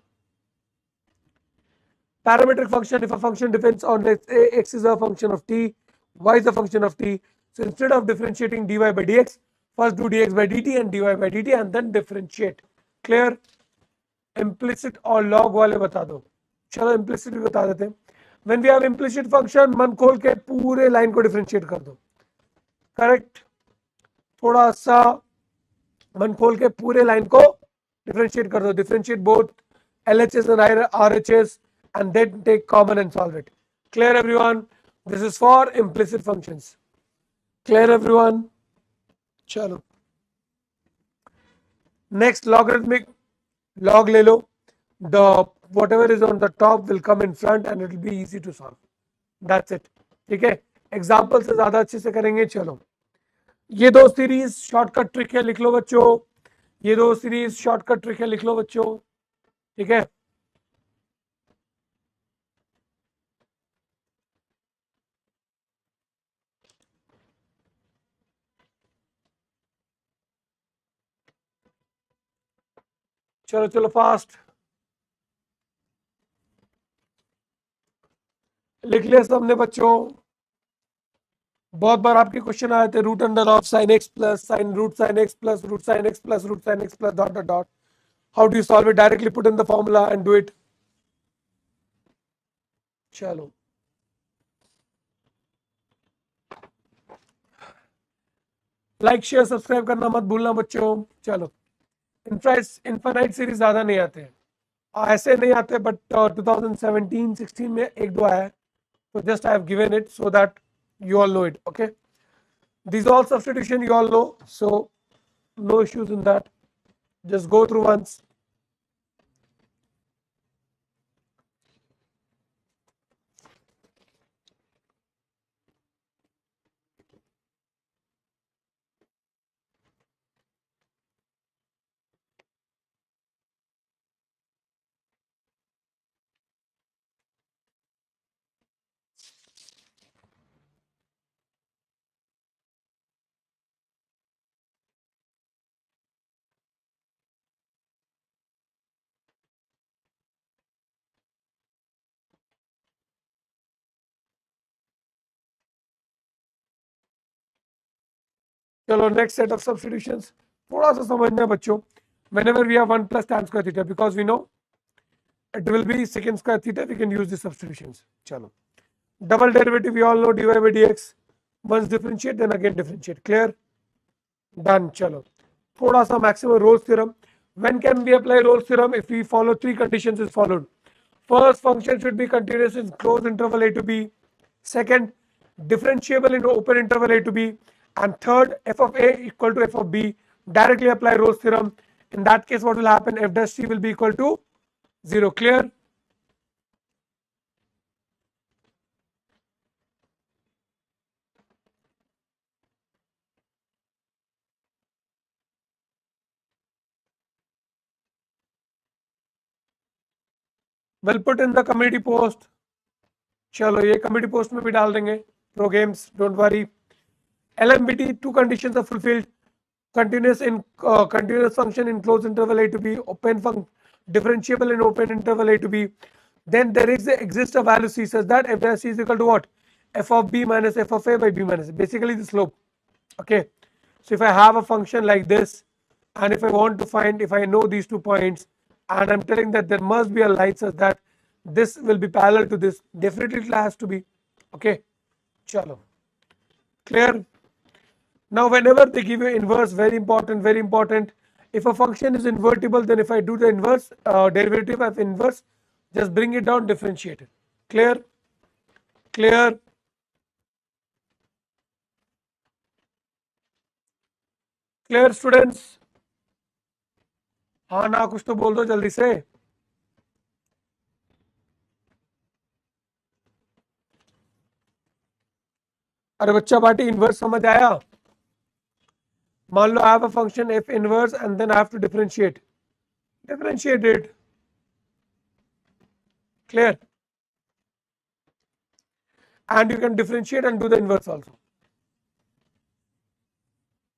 Parametric function, if a function depends on, let's say x is a function of t, y is a function of t. So instead of differentiating dy by dx, first do dx by dt and dy by dt and then differentiate. Clear? Implicit और log वाले बता दो. चलो implicit भी बता देते हैं. When we have implicit function, मन खोल के पूरे लाइन को डिफरेंशिएट कर दो, करेक्ट। थोड़ा सा मन खोल के पूरे लाइन को डिफरेंशिएट कर दो, differentiate both LHS and RHS and then take common and solve it. Clear everyone? This is for implicit functions. Clear everyone? चलो next, logarithmic log ले लो, the whatever is on the top will come in front and it will be easy to solve. That's it. ठीक है, example से ज्यादा अच्छे से करेंगे। चलो ये दो सीरीज शॉर्टकट ट्रिक है, लिख लो बच्चों, ये दो सीरीज शॉर्टकट ट्रिक है, लिख लो बच्चों, ठीक है। चलो चलो फास्ट लिख लिया सबने बच्चों। बहुत बार आपके क्वेश्चन आए थे, root under of sine x plus sine root sine x plus root sine x plus root sine x plus dot dot dot, how do you solve it? Directly put in the formula and do it. चलो like share subscribe करना मत भूलना बच्चों। चलो infinite series ज्यादा नहीं आते हैं, ऐसे नहीं आते, बट 2017-16 में एक दो आया है, तो just I have given it so that you all know it. Okay, these all substitution you all know, so no issues in that, just go through once. चलो नेक्स्ट सेट ऑफ सब्स्टिट्यूशंस थोड़ा सा समझना बच्चों। whenever we have 1 plus tan square theta, because we know it will be secant square theta, we can use the substitutions. चलो double derivative we all know, dy by dx, once differentiate then again differentiate. Clear? Done. चलो थोड़ा सा maximum Rolle's theorem. When can we apply Rolle's theorem? If we follow three conditions is followed. First, function should be continuous in closed interval a to b. Second, differentiable in open interval a to b. And third, f of a equal to f of b. Directly apply Rolle's theorem. In that case, what will happen? F dash c will be equal to 0. Clear? Well put in the community post. चलो ये community post में भी डाल देंगे. Pro games, don't worry. LMBT, two conditions are fulfilled. Continuous function in closed interval a to b, open function differentiable in open interval a to b. Then there exists a value c such that f dash c is equal to what? F of b minus f of a by b minus, basically the slope. Okay, so if I have a function like this, and if I want to find, if I know these 2 points, and I'm telling that there must be a line such that this will be parallel to this, definitely it has to be. Okay, chalo, clear? Now whenever they give you inverse, very important, if a function is invertible, then if I do the inverse derivative of inverse, just bring it down, differentiate it. Clear? Clear? Clear students? हाँ ना, कुछ तो बोल दो जल्दी से। अरे बच्चा पार्टी, इनवर्स समझ आया? मान लो I have a function f inverse and then I have to differentiate it. Clear? And you can differentiate and do the inverse also.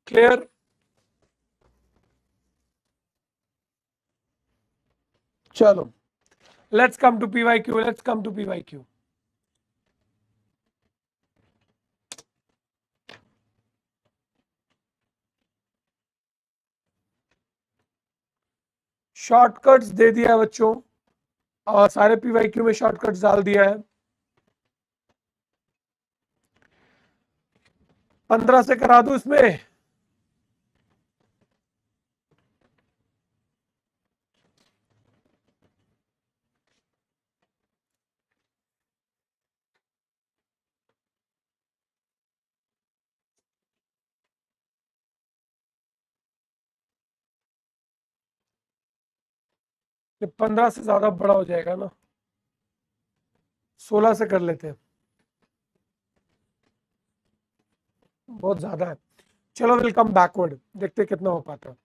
Clear? Chalo, let's come to PYQ. Shortcuts दे दिया है बच्चों, और सारे PYQ में shortcuts डाल दिया है। 15 से करा दूं इसमें? ये 15 से ज्यादा बड़ा हो जाएगा ना, 16 से कर लेते हैं, बहुत ज्यादा है। चलो विल कम बैकवर्ड, देखते हैं कितना हो पाता है।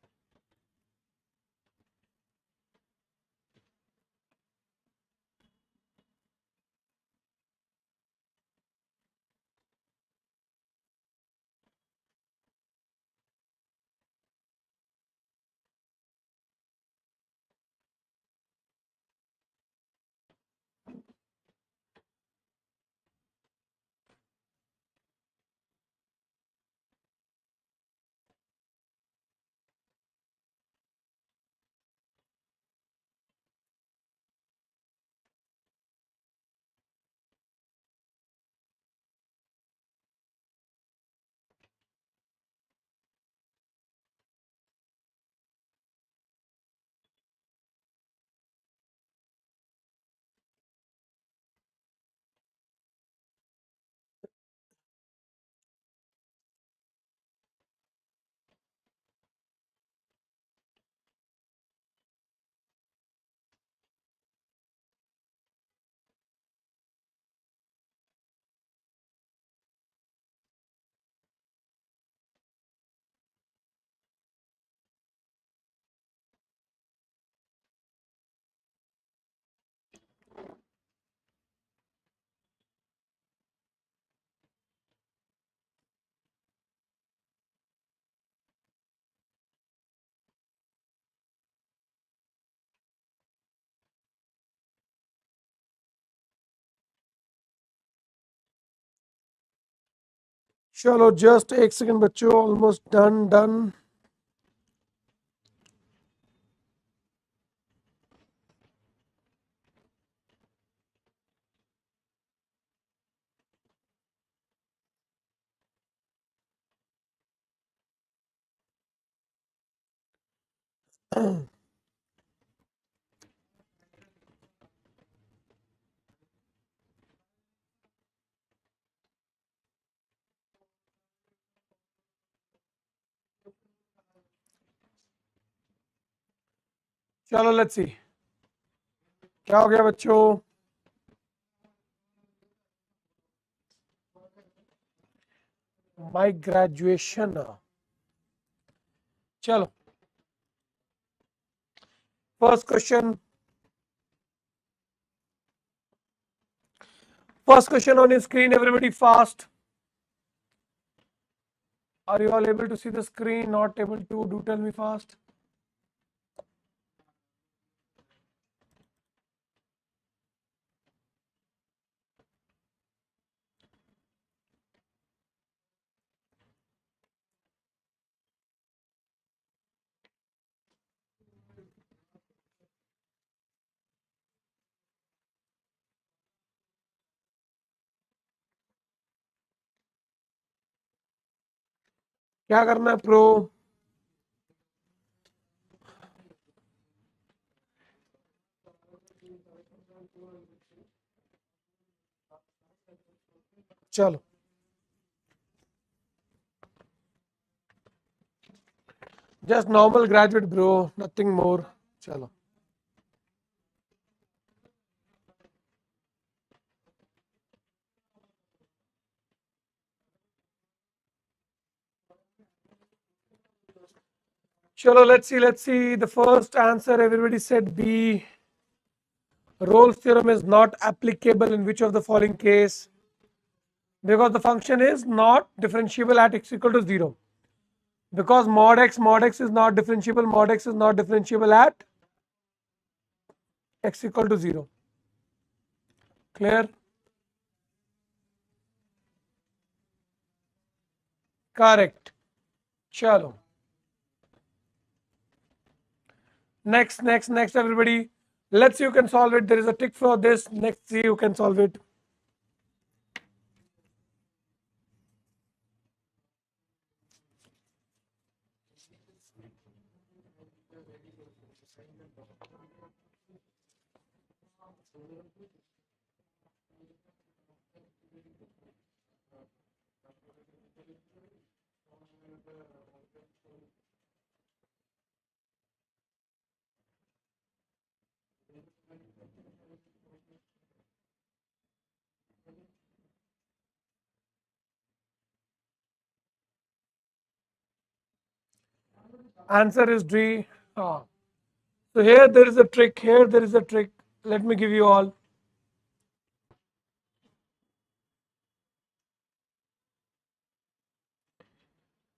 चलो जस्ट एक सेकंड बच्चों, ऑलमोस्ट डन डन। चलो लेट्स सी क्या हो गया बच्चों। माय ग्रेजुएशन, चलो first question, first question on your screen, everybody fast. Are you all able to see the screen? Not able to? Do tell me fast. क्या करना है प्रो? चलो just normal graduate bro, nothing more. चलो चलो let's see the first answer. Everybody said B. Rolle's theorem is not applicable in which of the following case? Because the function is not differentiable at x equal to 0. Because mod x is not differentiable, mod x is not differentiable at x equal to 0. Clear? Correct. Chalo. Next, everybody. Let's see who can solve it. There is a tick for this. Next, see who can solve it. Answer is D. Ah. So here there is a trick. Here there is a trick. Let me give you all.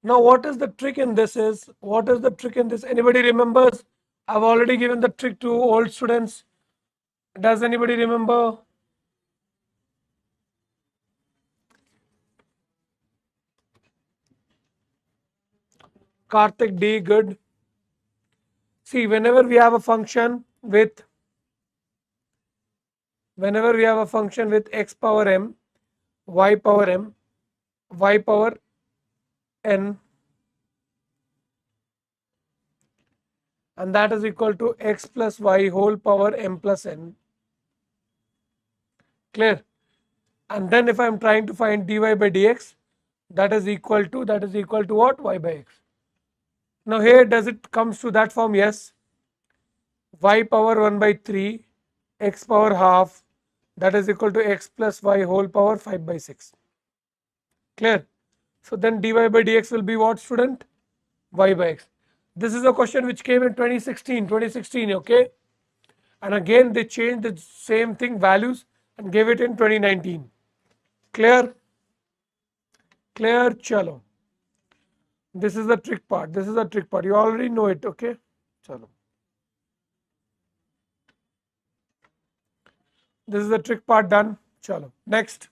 Now, what is the trick in this is, what is the trick in this? Anybody remembers? I've already given the trick to old students. Does anybody remember? Karthik D, good. See, whenever we have a function with x power m, y power m, y power n, and that is equal to x plus y whole power m plus n. Clear? And then if I am trying to find dy by dx, that is equal to what? Y by x. Now here does it comes to that form? Yes. Y power 1 by 3, x power half, that is equal to x plus y whole power 5 by 6. Clear? So then dy by dx will be what, student? Y by x. This is a question which came in 2016, okay? And again they changed the same thing, values, and gave it in 2019. Clear? Clear? Chalo. This is the trick part. You already know it, okay? Chalo. This is the trick part done. Chalo. Next.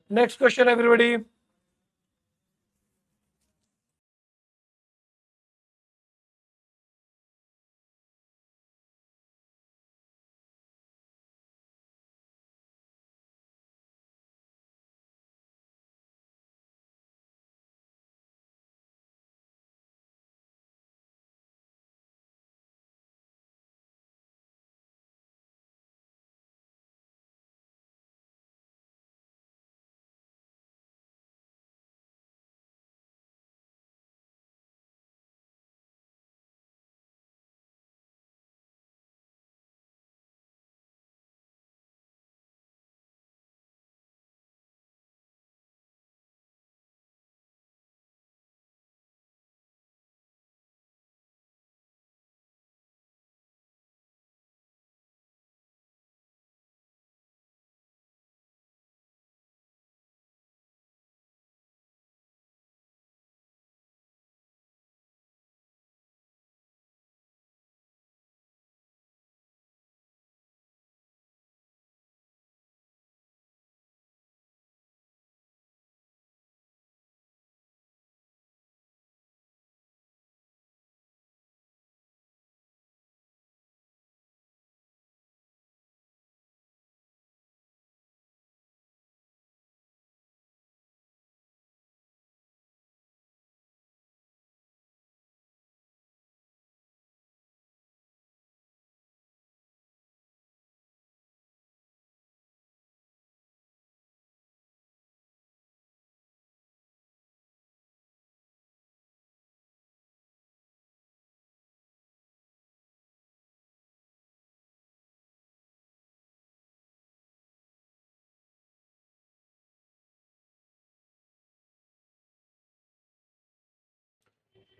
Next question, everybody.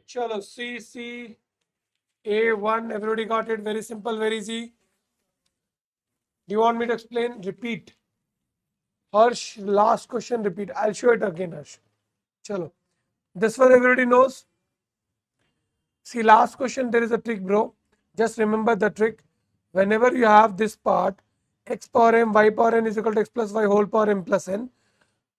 Chalo, C A1, everybody got it? Very simple, very easy. Do you want me to explain? Repeat. Harsh, last question, repeat. I'll show it again, Harsh. Chalo. This one everybody knows. See, last question, there is a trick, bro. Just remember the trick. Whenever you have this part, x power m, y power n is equal to x plus y whole power m plus n.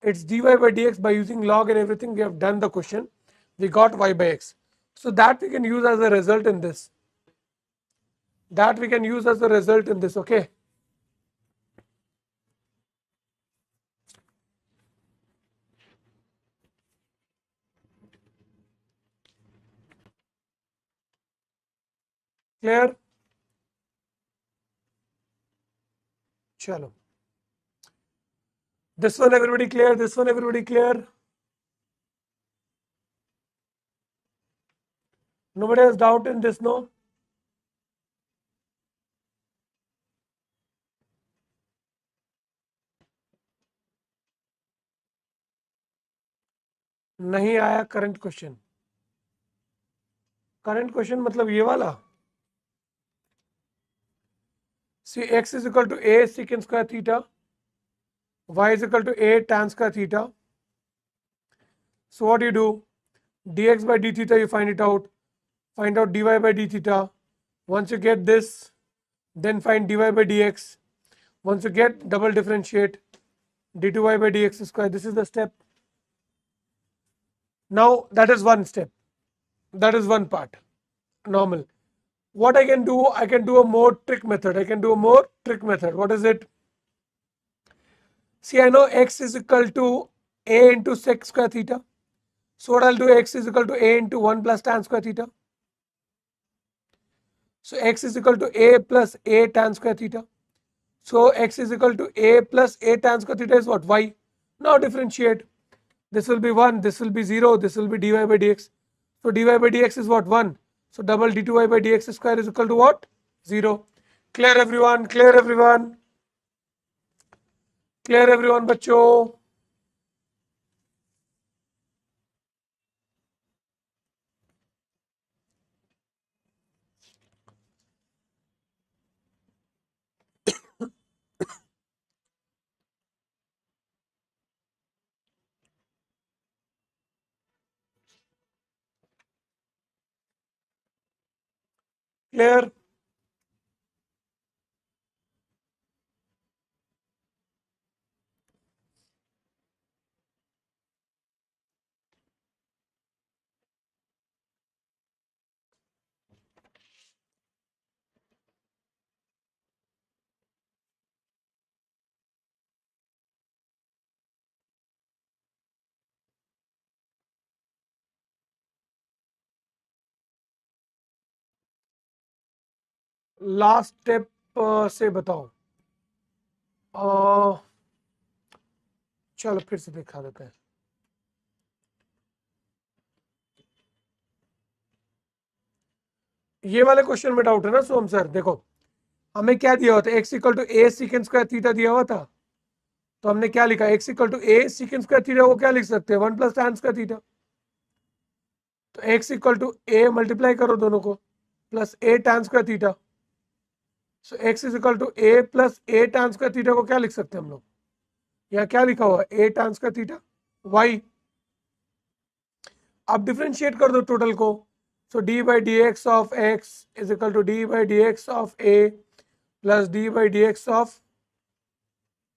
It's dy by dx. By using log and everything, we have done the question. We got y by x. So that we can use as a result in this. that we can use as a result in this. Okay, clear? Chalo. This one everybody clear? This one everybody clear? Nobody has doubt in this, no? नहीं आया current question. Current question मतलब ये वाला. See, x is equal to a secant square theta, y is equal to a tan square theta. So what do you do? Dx by d theta, you find it out. Find out dy by d theta. Once you get this, then find dy by dx. Once you get, double differentiate d2y by dx square. This is the step. Now that is one step. That is one part. Normal. What I can do? I can do a more trick method. I can do a more trick method. What is it? See, I know x is equal to a into sec square theta. So what I'll do, x is equal to a into 1 plus tan square theta. So x is equal to a plus a tan square theta. So x is equal to a plus a tan square theta is what? Y. Now differentiate. This will be 1, this will be 0, this will be dy by dx. So dy by dx is what? 1. So double d2y by dx square is equal to what? 0. Clear everyone? Clear everyone? Clear everyone बच्चों? Clear? Last step से बताओ. चलो फिर से दिखा देते हैं. ये वाले क्वेश्चन में डाउट है ना सोम सर? देखो हमें क्या दिया हुआ था, x equal to a secant square theta दिया हुआ था. तो हमने क्या लिखा, x equal to a secant square theta को क्या लिख सकते हैं? 1 प्लस tan स्क्वायर थीटा. तो x equal to a multiply करो दोनों को plus a tan square theta. So x is equal to a plus a tan square theta को क्या लिख सकते हैं हम लोग? यहाँ क्या लिखा हुआ है? A tan square theta y. अब डिफरेंशिएट कर दो टोटल को. So d by d x of x is equal to d by d x of a plus d by d x of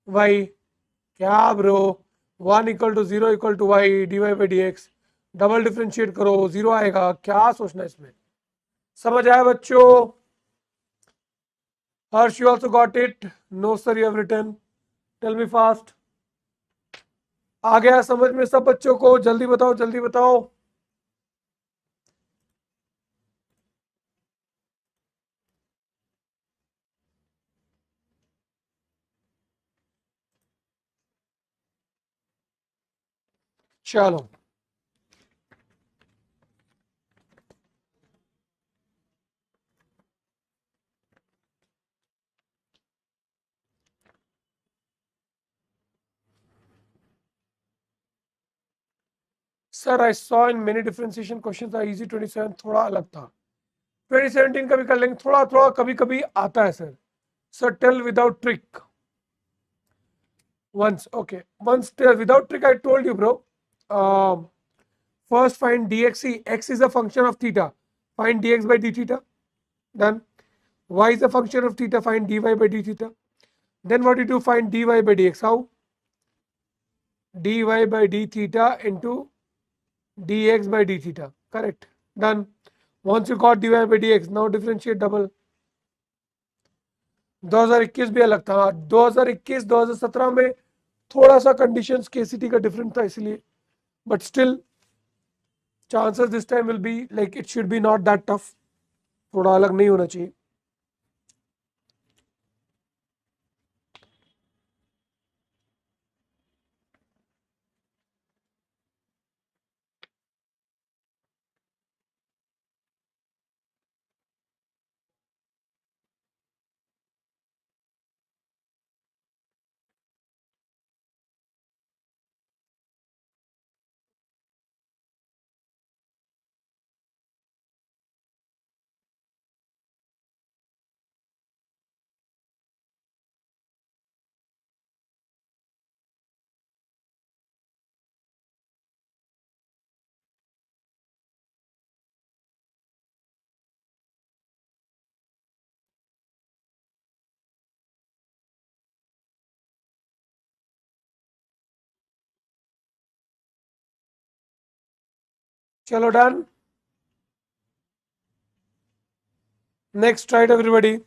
y. क्या bro? 1 equal to 0 equal to y d y by d x. Double differentiate करो 0 आएगा. क्या सोचना है इसमें? समझ आया बच्चों? Harsh, you also got it? No sir, you have written. Tell me fast. आ गया समझ में सब बच्चों को? जल्दी बताओ, जल्दी बताओ. चलो sir, I saw in many differentiation questions are easy. 27 थोड़ा अलग था. 2017 का भी कर लेंगे. थोड़ा थोड़ा कभी कभी आता है sir. Sir tell without trick once. Okay, once tell without trick. I told you, bro. First find dx. X is a function of theta. Find dx by d theta. Done. Y is a function of theta. Find dy by d theta. Then what do you do? Find dy by dx. How? dy by d theta into dx by d theta. Correct. Done. Once you got dy by dx, now differentiate double. 2021 भी अलग था। 2021 2017 में थोड़ा सा conditions KCT का different था इसलिए, but still chances this time will be like it should be not that tough, थोड़ा अलग नहीं होना चाहिए। चलो done, next right everybody.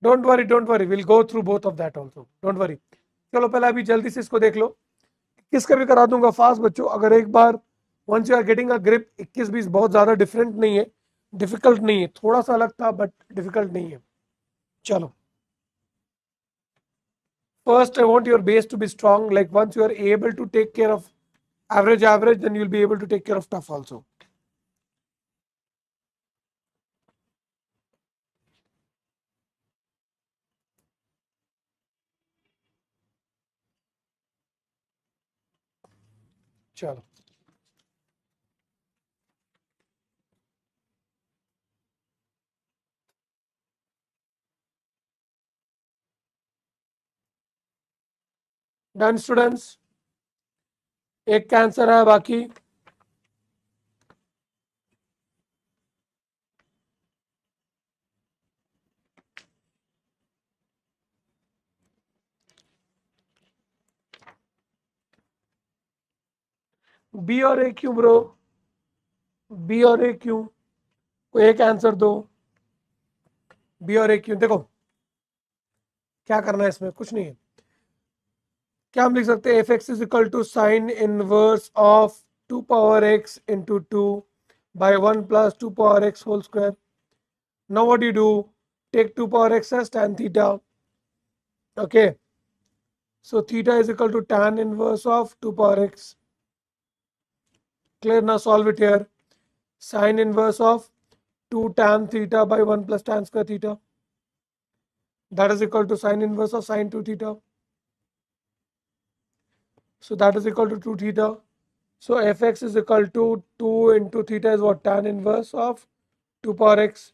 Don't worry, will go through both of that also, don't worry. चलो पहले अभी जल्दी से इसको देख लो, 21 का भी करा दूंगा फास्ट बच्चों। अगर एक बार once you are getting a grip, 21-20 बहुत ज्यादा डिफरेंट नहीं है, डिफिकल्ट नहीं है, थोड़ा सा अलग था बट डिफिकल्ट नहीं है। चलो, first I want your base to be strong, like once you are able to take care of average, then you'll be able to take care of tough also. चलो, डन स्टूडेंट्स, एक का answer है बाकी। B और ए क्यों bro, B और ए क्यों, कोई एक आंसर दो। बी और ए क्यों, देखो क्या करना है इसमें, कुछ नहीं है। क्या हम लिख सकते हैं, f x is equal to sine inverse of 2 power x into 2 by 1 plus 2 power x whole square. Now what do you do? Take 2 power x as tan theta. Okay, so theta is equal to tan inverse of 2 power x. Clear? Now solve it here. Sin inverse of 2 tan theta by 1 plus tan square theta, that is equal to sin inverse of sin 2 theta. So that is equal to 2 theta. So fx is equal to 2 into theta is what, tan inverse of 2 power x.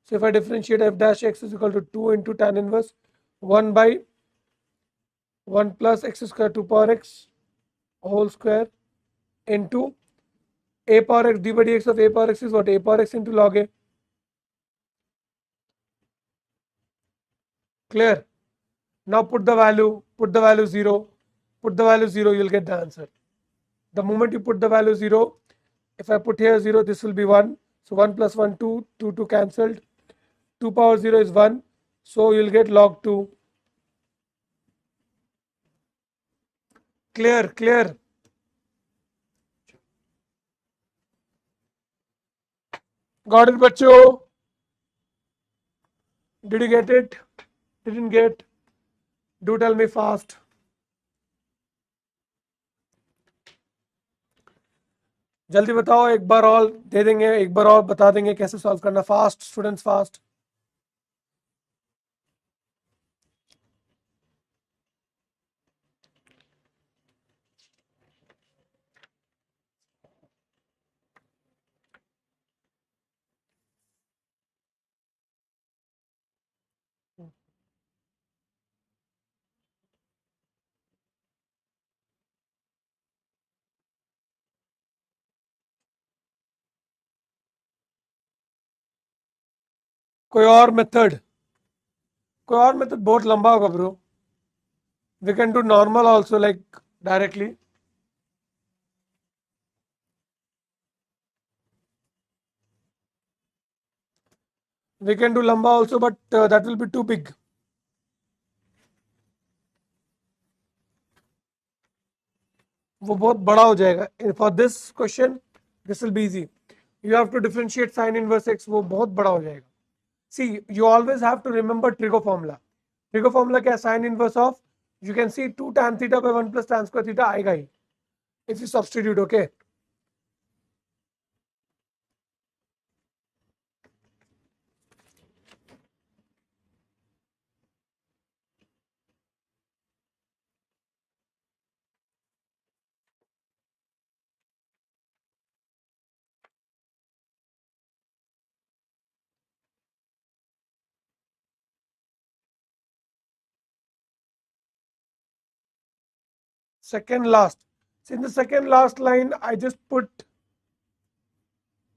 So if I differentiate f dash x is equal to 2 into tan inverse 1 by 1 plus x square 2 power x whole square into a power x d by dx of a power x is what, a power x into log a. Clear? Now put the value 0, put the value 0, you'll get the answer. The moment you put the value 0, if I put here 0, this will be 1. So 1 plus 1, 2, 2, 2 cancelled. 2 power 0 is 1. So you'll get log 2. Clear? Clear? Got it, bacho? Did you get it? Didn't get? Do tell me fast. जल्दी बताओ, एक बार और दे देंगे, एक बार और बता देंगे कैसे सॉल्व करना। Fast students, fast. कोई और मेथड? कोई और मेथड बहुत लंबा होगा bro. We can do normal also, like directly. We can do लंबा also, but that will be too big. वो बहुत बड़ा हो जाएगा। For this question this will be easy. You have to differentiate sine inverse x, वो बहुत बड़ा हो जाएगा। सी, you always have to remember trigo formula. Trigo formula क्या है? Sin inverse of, you can see 2 tan theta by 1 plus tan square theta आएगा ही if you substitute. Okay, second last. So in the second last line I just put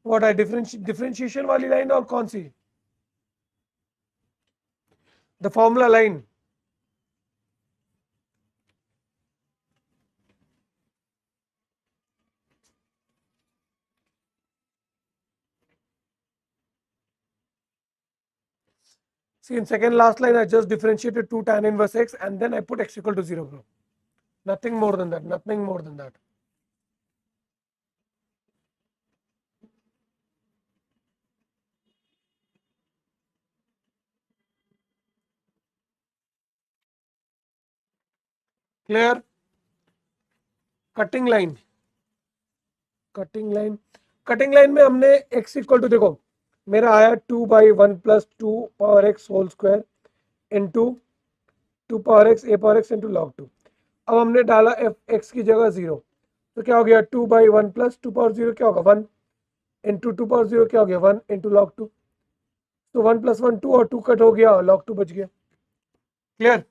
what I differentiation वाली line, और कौन सी? The formula line. See, in second last line I just differentiated 2 tan inverse x and then I put x equal to 0, bro. Nothing more than that, nothing more than that. Clear? Cutting line. Cutting line में हमने x equal to, देखो मेरा आया 2/1 plus 2 power x whole square into 2 power x a power x into log 2। अब हमने डाला x की जगह 0, तो क्या हो गया? 2/1 प्लस 2 पावर 0 क्या होगा? 1 इंटू 2 पावर 0 क्या हो गया? 1 इंटू log 2। तो 1 प्लस 1 2 और 2 कट हो गया, log 2 बच गया। क्लियर?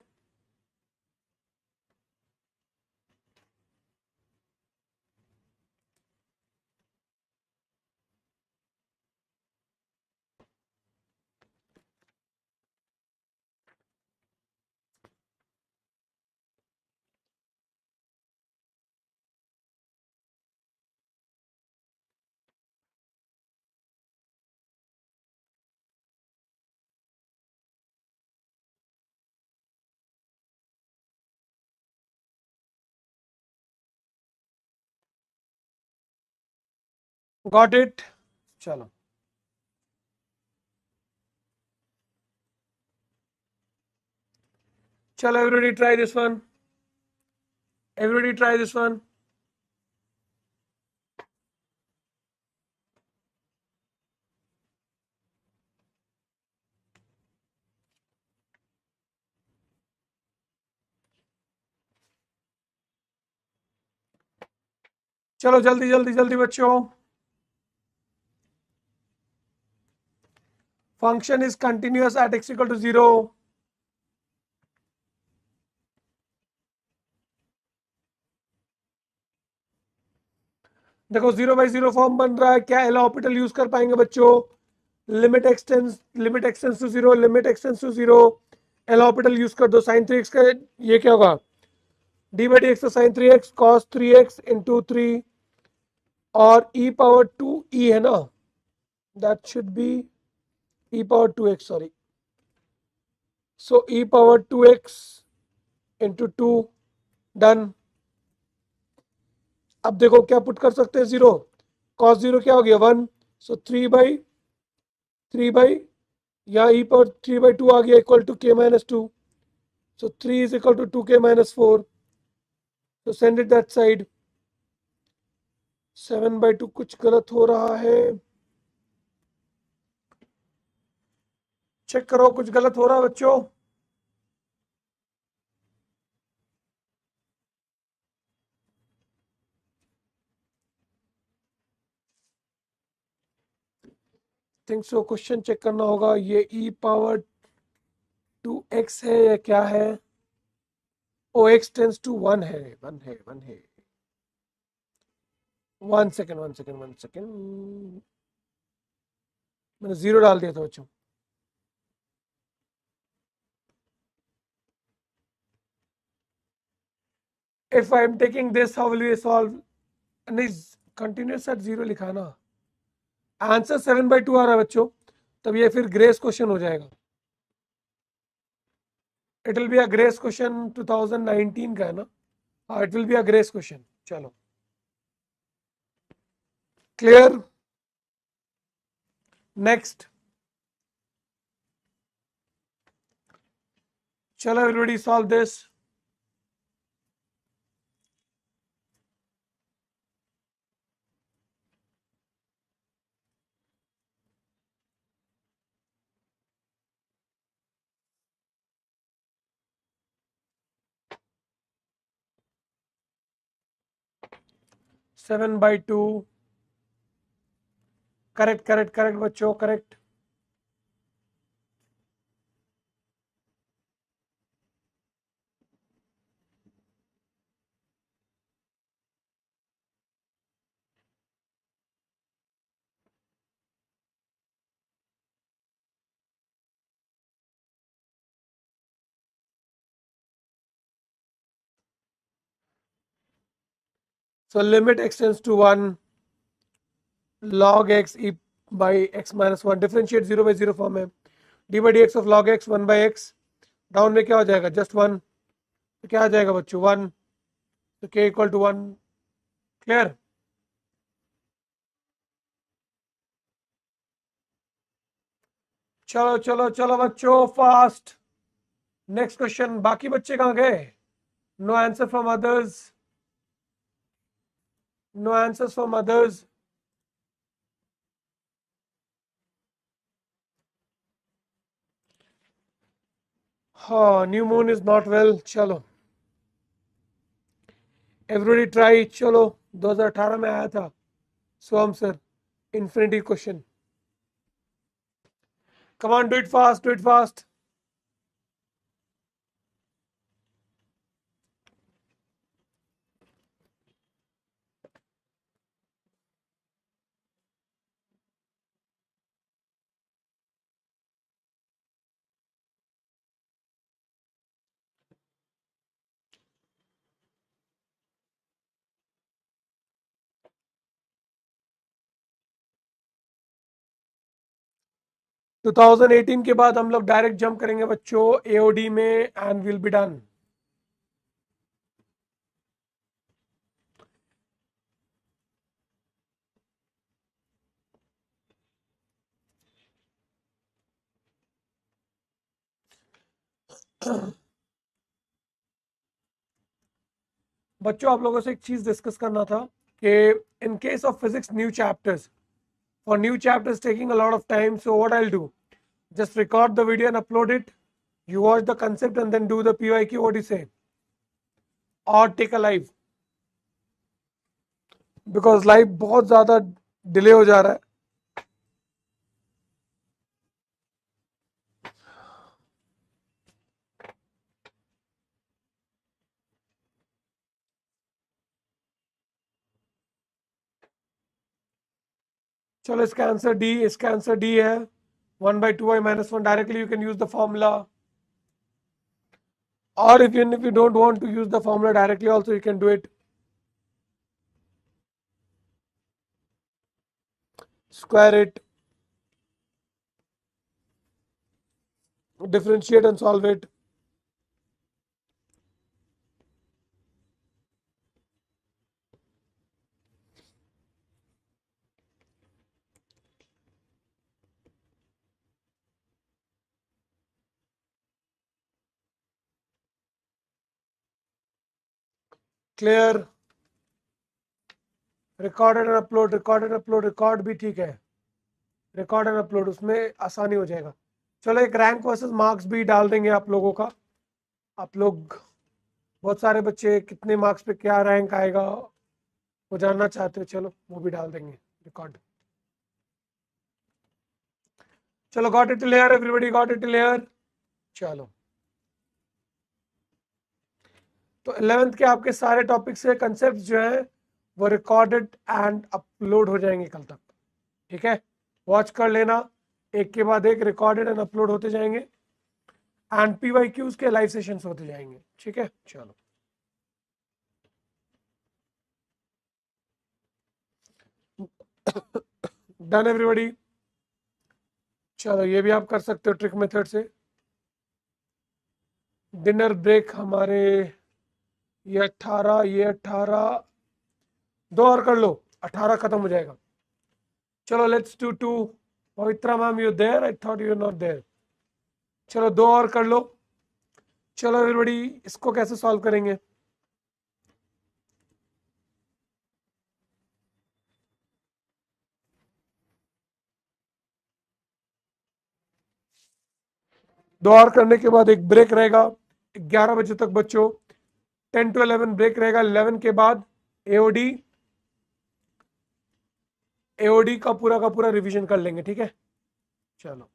Got it? चलो, चलो everybody try this one, everybody try this one. चलो जल्दी जल्दी जल्दी बच्चों। Function is continuous at x equal to 0। देखो 0/0 फॉर्म बन रहा है, क्या एल ऑर्बिटल यूज कर पाएंगे बच्चों? Limit x tends to 0, limit x tends to 0, L'Hopital use कर दो। साइन 3x का ये क्या होगा? d/dx, तो sign 3x cos 3x into 3 और e⁻²e है ना, that should be e⁻²x, sorry. So e⁻²x into 2, done. अब देखो क्या पुट कर सकते हैं? 0 cos 0 क्या हो गया? 1। सो 3/3 यहाँ e⁻3/2 आ गया equal to k-2। So 3 is equal to 2k-4। So send it that side. 7/2 कुछ गलत हो रहा है, चेक करो कुछ गलत हो रहा है बच्चों। थिंक सो क्वेश्चन चेक करना होगा। ये e⁻²x है या क्या है? ओ x → 1 है, 1 है, 1 है। 1 सेकेंड, 1 सेकेंड, 1 सेकेंड, मैंने 0 डाल दिया था बच्चों। If I am taking this how will we solve? नहीं, कंटिन्यूस एट 0 लिखा है ना। आंसर 7/2 आ रहा है बच्चों, तब ये फिर ग्रेस क्वेश्चन हो जाएगा। It will be a grace question, 2019 का है ना। हाँ, it will be a grace question. चलो, क्लियर। नेक्स्ट, चलो everybody solve this. Seven by two, correct correct correct बच्चों, correct. So limit x tends to 1, log x e by x minus 1, differentiate 0/0 form है। D by d x of log x 1/x, down में क्या हो जाएगा? Just 1, तो क्या आ जाएगा बच्चों? 1, तो k इक्वल टू 1। क्लियर। चलो चलो चलो बच्चों, फास्ट। Next question. बाकी बच्चे कहाँ गए? No answer from others, no answers from others. हाँ, new moon is not well. चलो एवरीबॉडी ट्राई। चलो, 2018 में आया था सोम sir, infinity question. Come on, do it fast, do it fast. To 2018 के बाद हम लोग डायरेक्ट जंप करेंगे बच्चों एओडी में, एंड विल बी डन। बच्चों, आप लोगों से एक चीज डिस्कस करना था कि in case of physics new chapters, for new chapters taking a lot of time, so what I'll do, just record the video and upload it. You watch the concept and then do the pyq, what do you say? Or take a live, because live बहुत ज्यादा delay हो जा रहा है। चलो, इसका answer D, इसका answer D है। 1/2y minus 1, directly you can use the formula, or if you don't want to use the formula directly also you can do it. Square it, differentiate and solve it. Clear. Record and upload, record and upload, record भी ठीक है, record and upload उसमें आसानी हो जाएगा। चलो एक rank versus marks भी डाल देंगे आप लोगों का। आप लोग बहुत सारे बच्चे कितने मार्क्स पे क्या रैंक आएगा वो जानना चाहते हो, चलो वो भी डाल देंगे रिकॉर्ड। चलो got it till here, everybody got it till here. चलो तो 11th के आपके सारे टॉपिक से कंसेप्ट जो है वो रिकॉर्डेड एंड अपलोड हो जाएंगे कल तक, ठीक है। वॉच कर लेना, एक के बाद एक रिकॉर्डेड एंड अपलोड होते जाएंगे एंड PYQs के लाइव सेशंस होते जाएंगे, ठीक है। चलो डन एवरीबॉडी। चलो ये भी आप कर सकते हो ट्रिक मेथड से। डिनर ब्रेक हमारे ये 18 दो और कर लो, 18 खत्म हो जाएगा। चलो let's do 2। Pavitra ma'am you there, I thought you not there. चलो दो और कर लो। चलो एवरीबॉडी इसको कैसे सॉल्व करेंगे? दो और करने के बाद एक ब्रेक रहेगा 11 बजे तक बच्चों। 10 to 11 ब्रेक रहेगा। 11 के बाद एओडी एओडी का पूरा रिवीजन कर लेंगे, ठीक है। चलो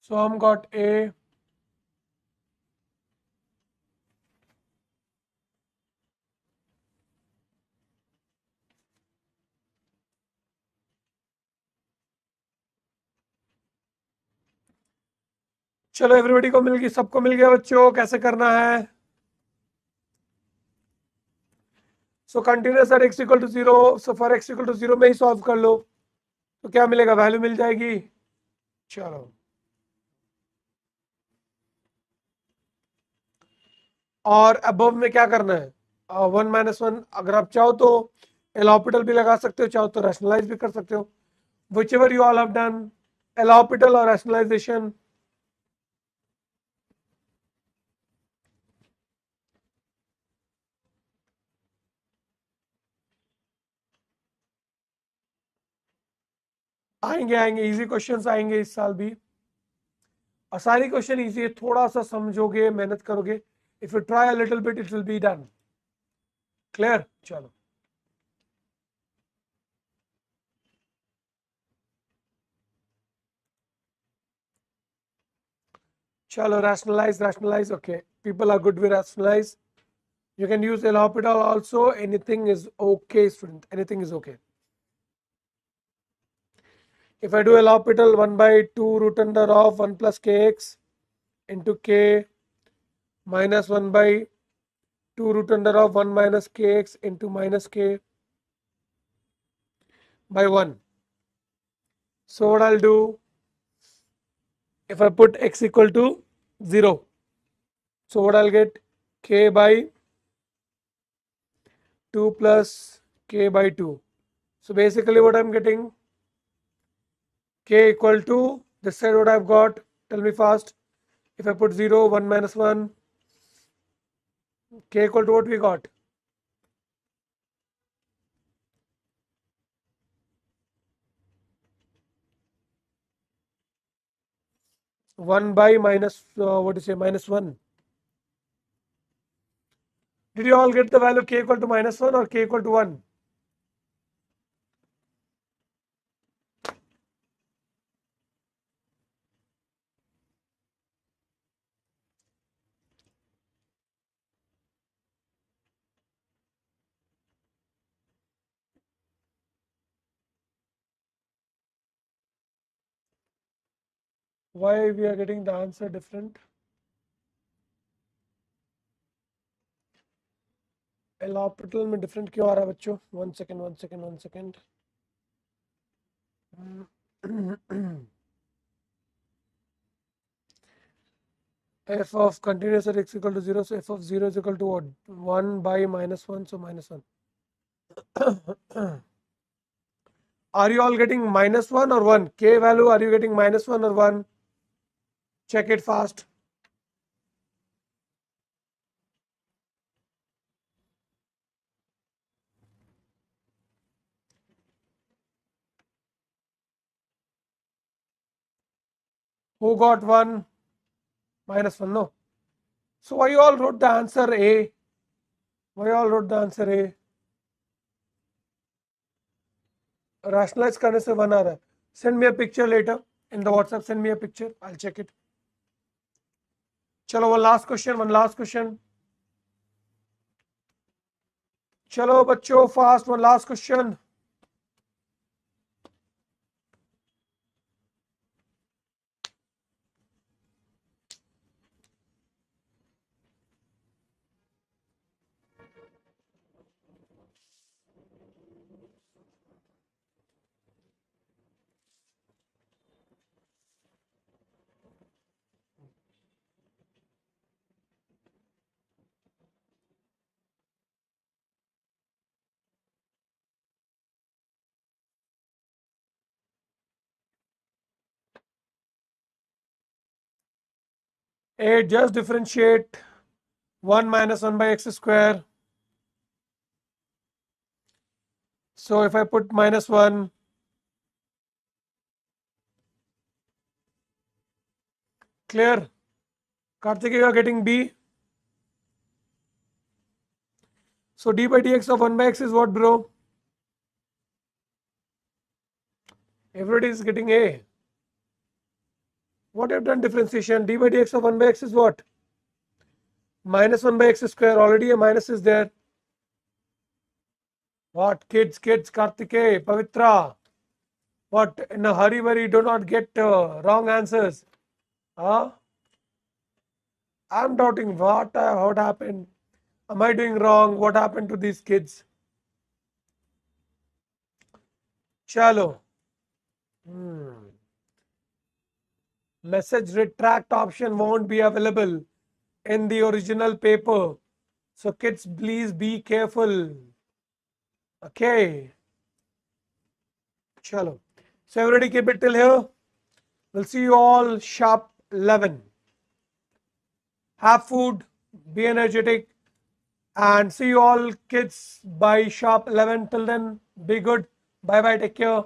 so हम got A, चलो एवरीबॉडी को मिल गई, सबको मिल गया बच्चों, कैसे करना है? So continuous at x equal to 0, so for x equal to 0 में ही सॉल्व कर लो तो क्या मिलेगा, वैल्यू मिल जाएगी। चलो और अबव में क्या करना है? 1 - 1, अगर आप चाहो तो एल हॉपिटल भी लगा सकते हो, चाहो तो रैशनलाइज भी कर सकते हो, which ever you all have done, L Hôpital और रैशनलाइजेशन। आएंगे आएंगे, इजी क्वेश्चंस आएंगे इस साल भी, और सारी क्वेश्चन इजी है, थोड़ा सा समझोगे मेहनत करोगे, if you try a little bit it will be done. Clear? चलो चलो rationalize, okay, people are good with rationalize. You can use El Hospital also, anything is okay student, anything is okay. If I do El Hospital 1/2 root under of 1 plus kx into k minus 1/2 root under of 1 minus kx into minus k by 1. So what I'll do, if I put x equal to 0, so what I'll get, k by 2 plus k by 2. So basically what I'm getting, k equal to, this side what I've got, tell me fast, if I put 0, 1 minus 1, k equal to what we got? One by minus, what do you say, minus 1. Did you all get the value k equal to minus 1 or k equal to 1? Why we are getting the answer different? L orbital में different क्यों आ रहा है बच्चों? One second f of continuous at x equal to 0, so f of 0 is equal to what? 1 by -1, so -1. Are you all getting -1 or 1? K value, are you getting -1 or 1? Check it fast. Who got 1? -1, no. So why you all wrote the answer A? Why you all wrote the answer A? Rationalize करने से 1 आ रहा है. Send me a picture later in the WhatsApp. Send me a picture. I'll check it. चलो one last question. चलो बच्चों fast, one last question. A, just differentiate 1 minus 1 by x square. So if I put -1, clear? Karthik, you are getting B. So d by dx of 1 by x is what, bro? Everybody is getting A. What you have done differentiation? D by dx of 1 by x is what? -1 by x square. Already a minus is there. What? Kids, Karthike, Pavitra. What? In a hurry, do not get wrong answers. Huh? I'm doubting what happened. Am I doing wrong? What happened to these kids? Chalo. Message retract option won't be available in the original paper. So kids, please be careful. Okay. Chalo. So everybody keep it till here. We'll see you all sharp 11. Have food, be energetic, and see you all kids by sharp 11. Till then, be good. Bye bye. Take care.